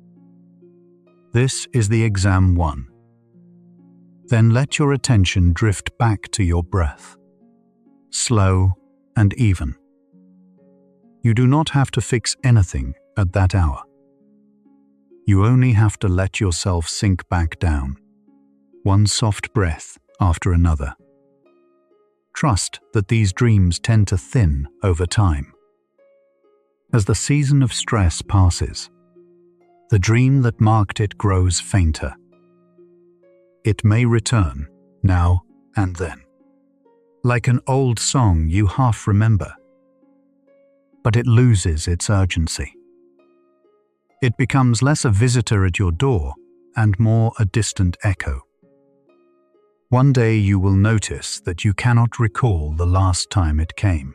This is the exam one. Then let your attention drift back to your breath, slow and even. You do not have to fix anything at that hour. You only have to let yourself sink back down, one soft breath after another. Trust that these dreams tend to thin over time. As the season of stress passes, the dream that marked it grows fainter. It may return now and then, like an old song you half remember, but it loses its urgency. It becomes less a visitor at your door and more a distant echo. One day you will notice that you cannot recall the last time it came.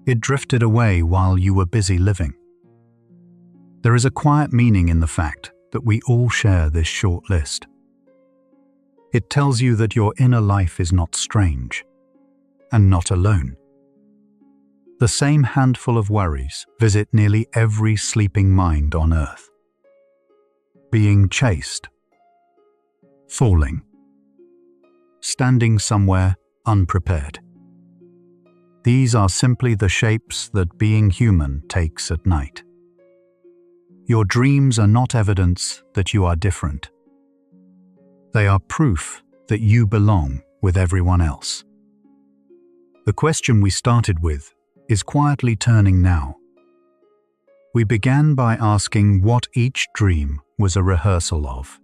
It drifted away while you were busy living. There is a quiet meaning in the fact that we all share this short list. It tells you that your inner life is not strange and not alone. The same handful of worries visit nearly every sleeping mind on earth. Being chased, falling, standing somewhere unprepared. These are simply the shapes that being human takes at night. Your dreams are not evidence that you are different. They are proof that you belong with everyone else. The question we started with is quietly turning now. We began by asking what each dream was a rehearsal of.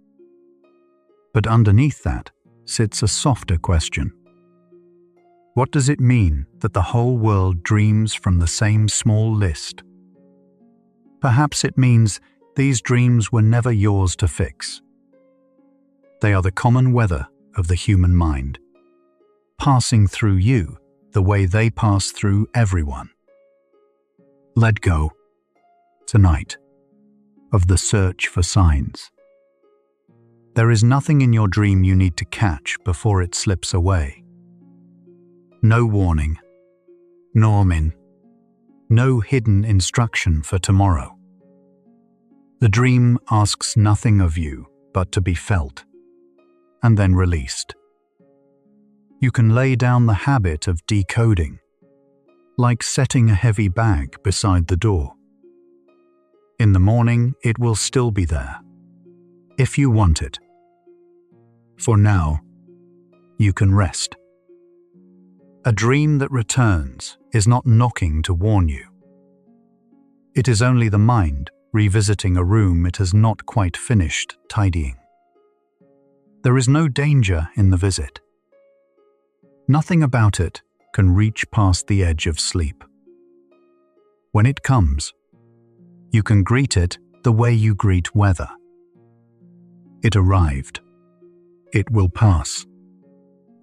But underneath that sits a softer question. What does it mean that the whole world dreams from the same small list? Perhaps it means these dreams were never yours to fix. They are the common weather of the human mind, passing through you the way they pass through everyone. Let go, tonight, of the search for signs. There is nothing in your dream you need to catch before it slips away. No warning, no omen, no hidden instruction for tomorrow. The dream asks nothing of you but to be felt, and then released. You can lay down the habit of decoding, like setting a heavy bag beside the door. In the morning, it will still be there, if you want it. For now, you can rest. A dream that returns is not knocking to warn you. It is only the mind revisiting a room it has not quite finished tidying. There is no danger in the visit. Nothing about it can reach past the edge of sleep. When it comes, you can greet it the way you greet weather. It arrived. It will pass,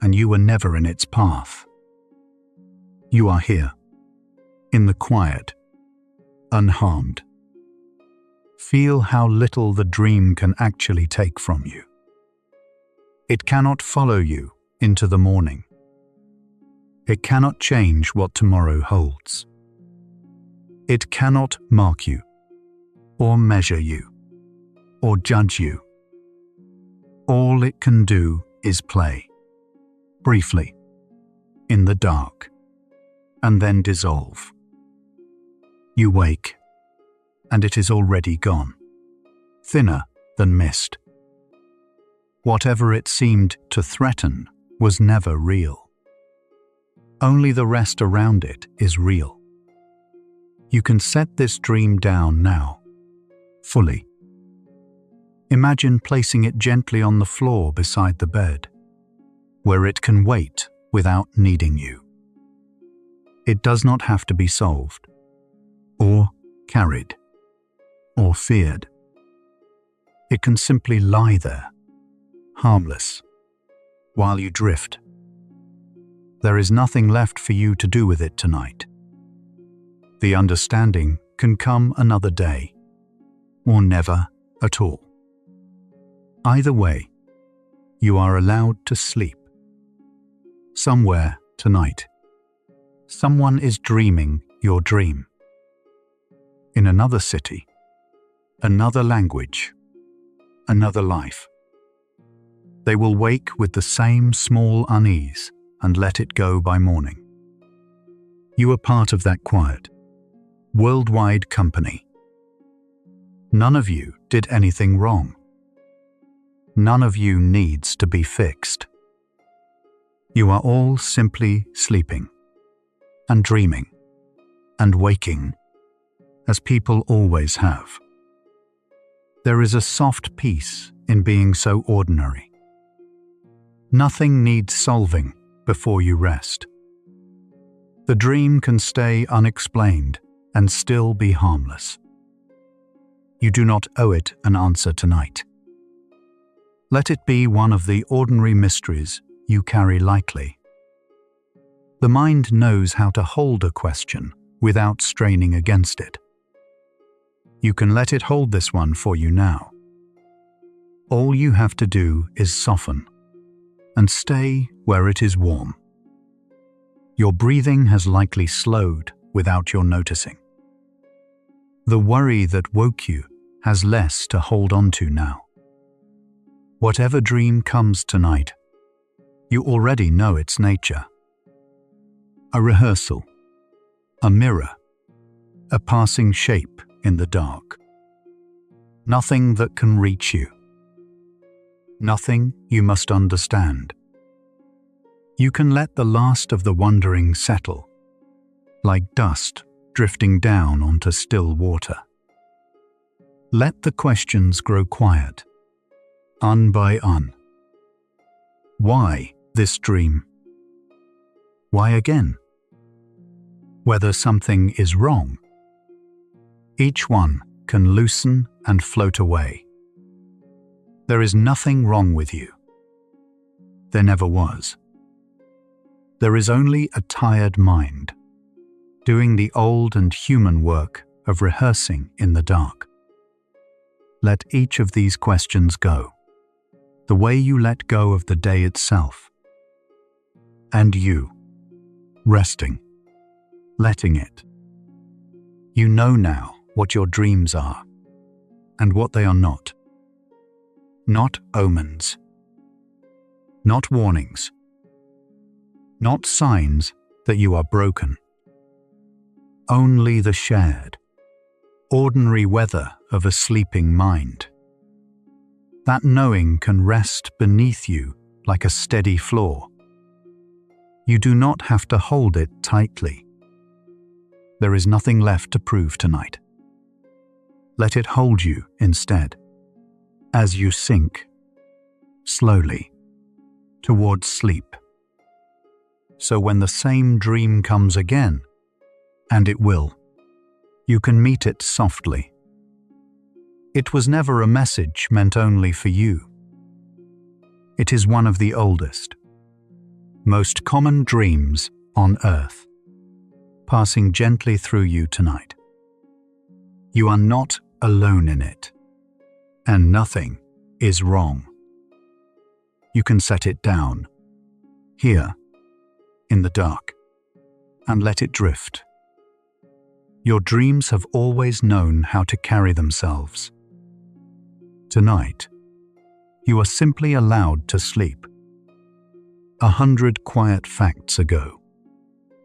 and you were never in its path. You are here, in the quiet, unharmed. Feel how little the dream can actually take from you. It cannot follow you into the morning. It cannot change what tomorrow holds. It cannot mark you, or measure you, or judge you. All it can do is play, briefly, in the dark, and then dissolve. You wake, and it is already gone, thinner than mist. Whatever it seemed to threaten was never real. Only the rest around it is real. You can set this dream down now, fully. Imagine placing it gently on the floor beside the bed, where it can wait without needing you. It does not have to be solved, or carried, or feared. It can simply lie there, harmless, while you drift. There is nothing left for you to do with it tonight. The understanding can come another day, or never at all. Either way, you are allowed to sleep. Somewhere tonight, someone is dreaming your dream. In another city, another language, another life. They will wake with the same small unease and let it go by morning. You are part of that quiet, worldwide company. None of you did anything wrong. None of you needs to be fixed. You are all simply sleeping and dreaming and waking, as people always have. There is a soft peace in being so ordinary. Nothing needs solving before you rest. The dream can stay unexplained and still be harmless. You do not owe it an answer tonight. Let it be one of the ordinary mysteries you carry lightly. The mind knows how to hold a question without straining against it. You can let it hold this one for you now. All you have to do is soften and stay where it is warm. Your breathing has likely slowed without your noticing. The worry that woke you has less to hold on to now. Whatever dream comes tonight, you already know its nature. A rehearsal, a mirror, a passing shape in the dark. Nothing that can reach you. Nothing you must understand. You can let the last of the wondering settle, like dust drifting down onto still water. Let the questions grow quiet, un by un. Why this dream? Why again? Whether something is wrong. Each one can loosen and float away. There is nothing wrong with you. There never was. There is only a tired mind, doing the old and human work of rehearsing in the dark. Let each of these questions go, the way you let go of the day itself. And you, resting, letting it. You know now what your dreams are, and what they are not. Not omens. Not warnings. Not signs that you are broken. Only the shared, ordinary weather of a sleeping mind. That knowing can rest beneath you like a steady floor. You do not have to hold it tightly. There is nothing left to prove tonight. Let it hold you instead, as you sink, slowly, towards sleep. So when the same dream comes again, and it will, you can meet it softly. It was never a message meant only for you. It is one of the oldest, most common dreams on earth, passing gently through you tonight. You are not alone in it, and nothing is wrong. You can set it down, here, in the dark, and let it drift. Your dreams have always known how to carry themselves. Tonight, you are simply allowed to sleep. 100 quiet facts ago,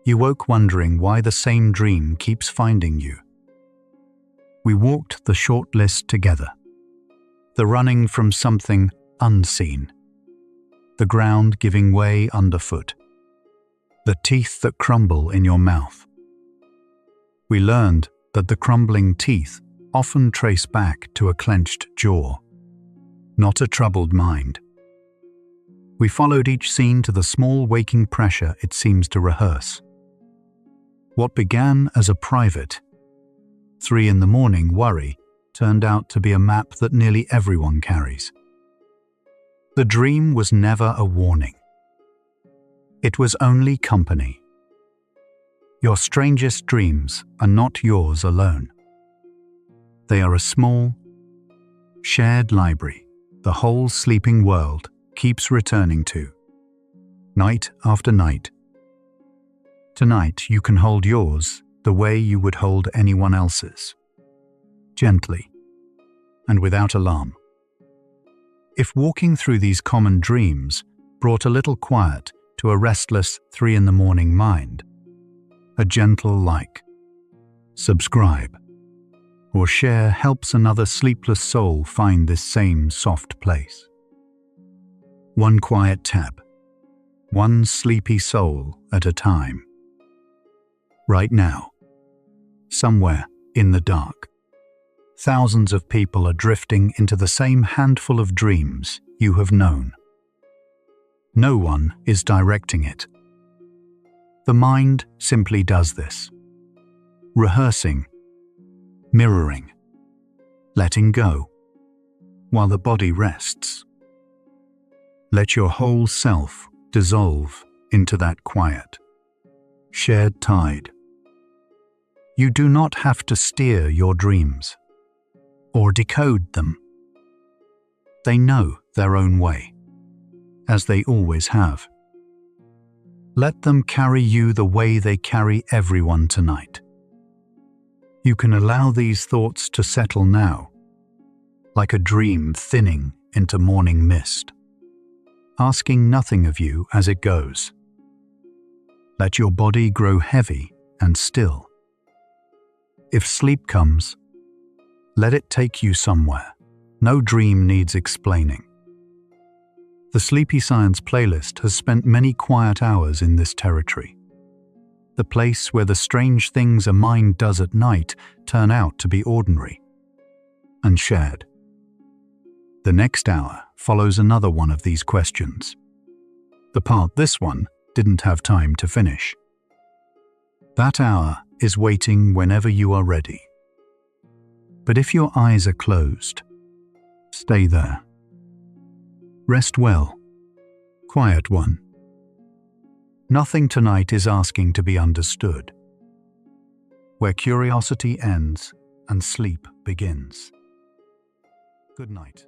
you woke wondering why the same dream keeps finding you. We walked the short list together. The running from something unseen. The ground giving way underfoot. The teeth that crumble in your mouth. We learned that the crumbling teeth often trace back to a clenched jaw, not a troubled mind. We followed each scene to the small waking pressure it seems to rehearse. What began as a private 3 a.m. worry turned out to be a map that nearly everyone carries. The dream was never a warning. It was only company. Your strangest dreams are not yours alone. They are a small, shared library the whole sleeping world keeps returning to, night after night. Tonight you can hold yours the way you would hold anyone else's, gently and without alarm. If walking through these common dreams brought a little quiet to a restless 3 a.m. mind, a gentle like, subscribe, or share helps another sleepless soul find this same soft place. One quiet tap, one sleepy soul at a time. Right now, somewhere in the dark, thousands of people are drifting into the same handful of dreams you have known. No one is directing it. The mind simply does this, rehearsing, mirroring, letting go, while the body rests. Let your whole self dissolve into that quiet, shared tide. You do not have to steer your dreams or decode them. They know their own way, as they always have. Let them carry you the way they carry everyone tonight. You can allow these thoughts to settle now, like a dream thinning into morning mist, asking nothing of you as it goes. Let your body grow heavy and still. If sleep comes, let it take you somewhere. No dream needs explaining. The Sleepy Science playlist has spent many quiet hours in this territory, the place where the strange things a mind does at night turn out to be ordinary and shared. The next hour follows another one of these questions, the part this one didn't have time to finish. That hour is waiting whenever you are ready. But if your eyes are closed, stay there. Rest well, quiet one. Nothing tonight is asking to be understood. Where curiosity ends and sleep begins. Good night.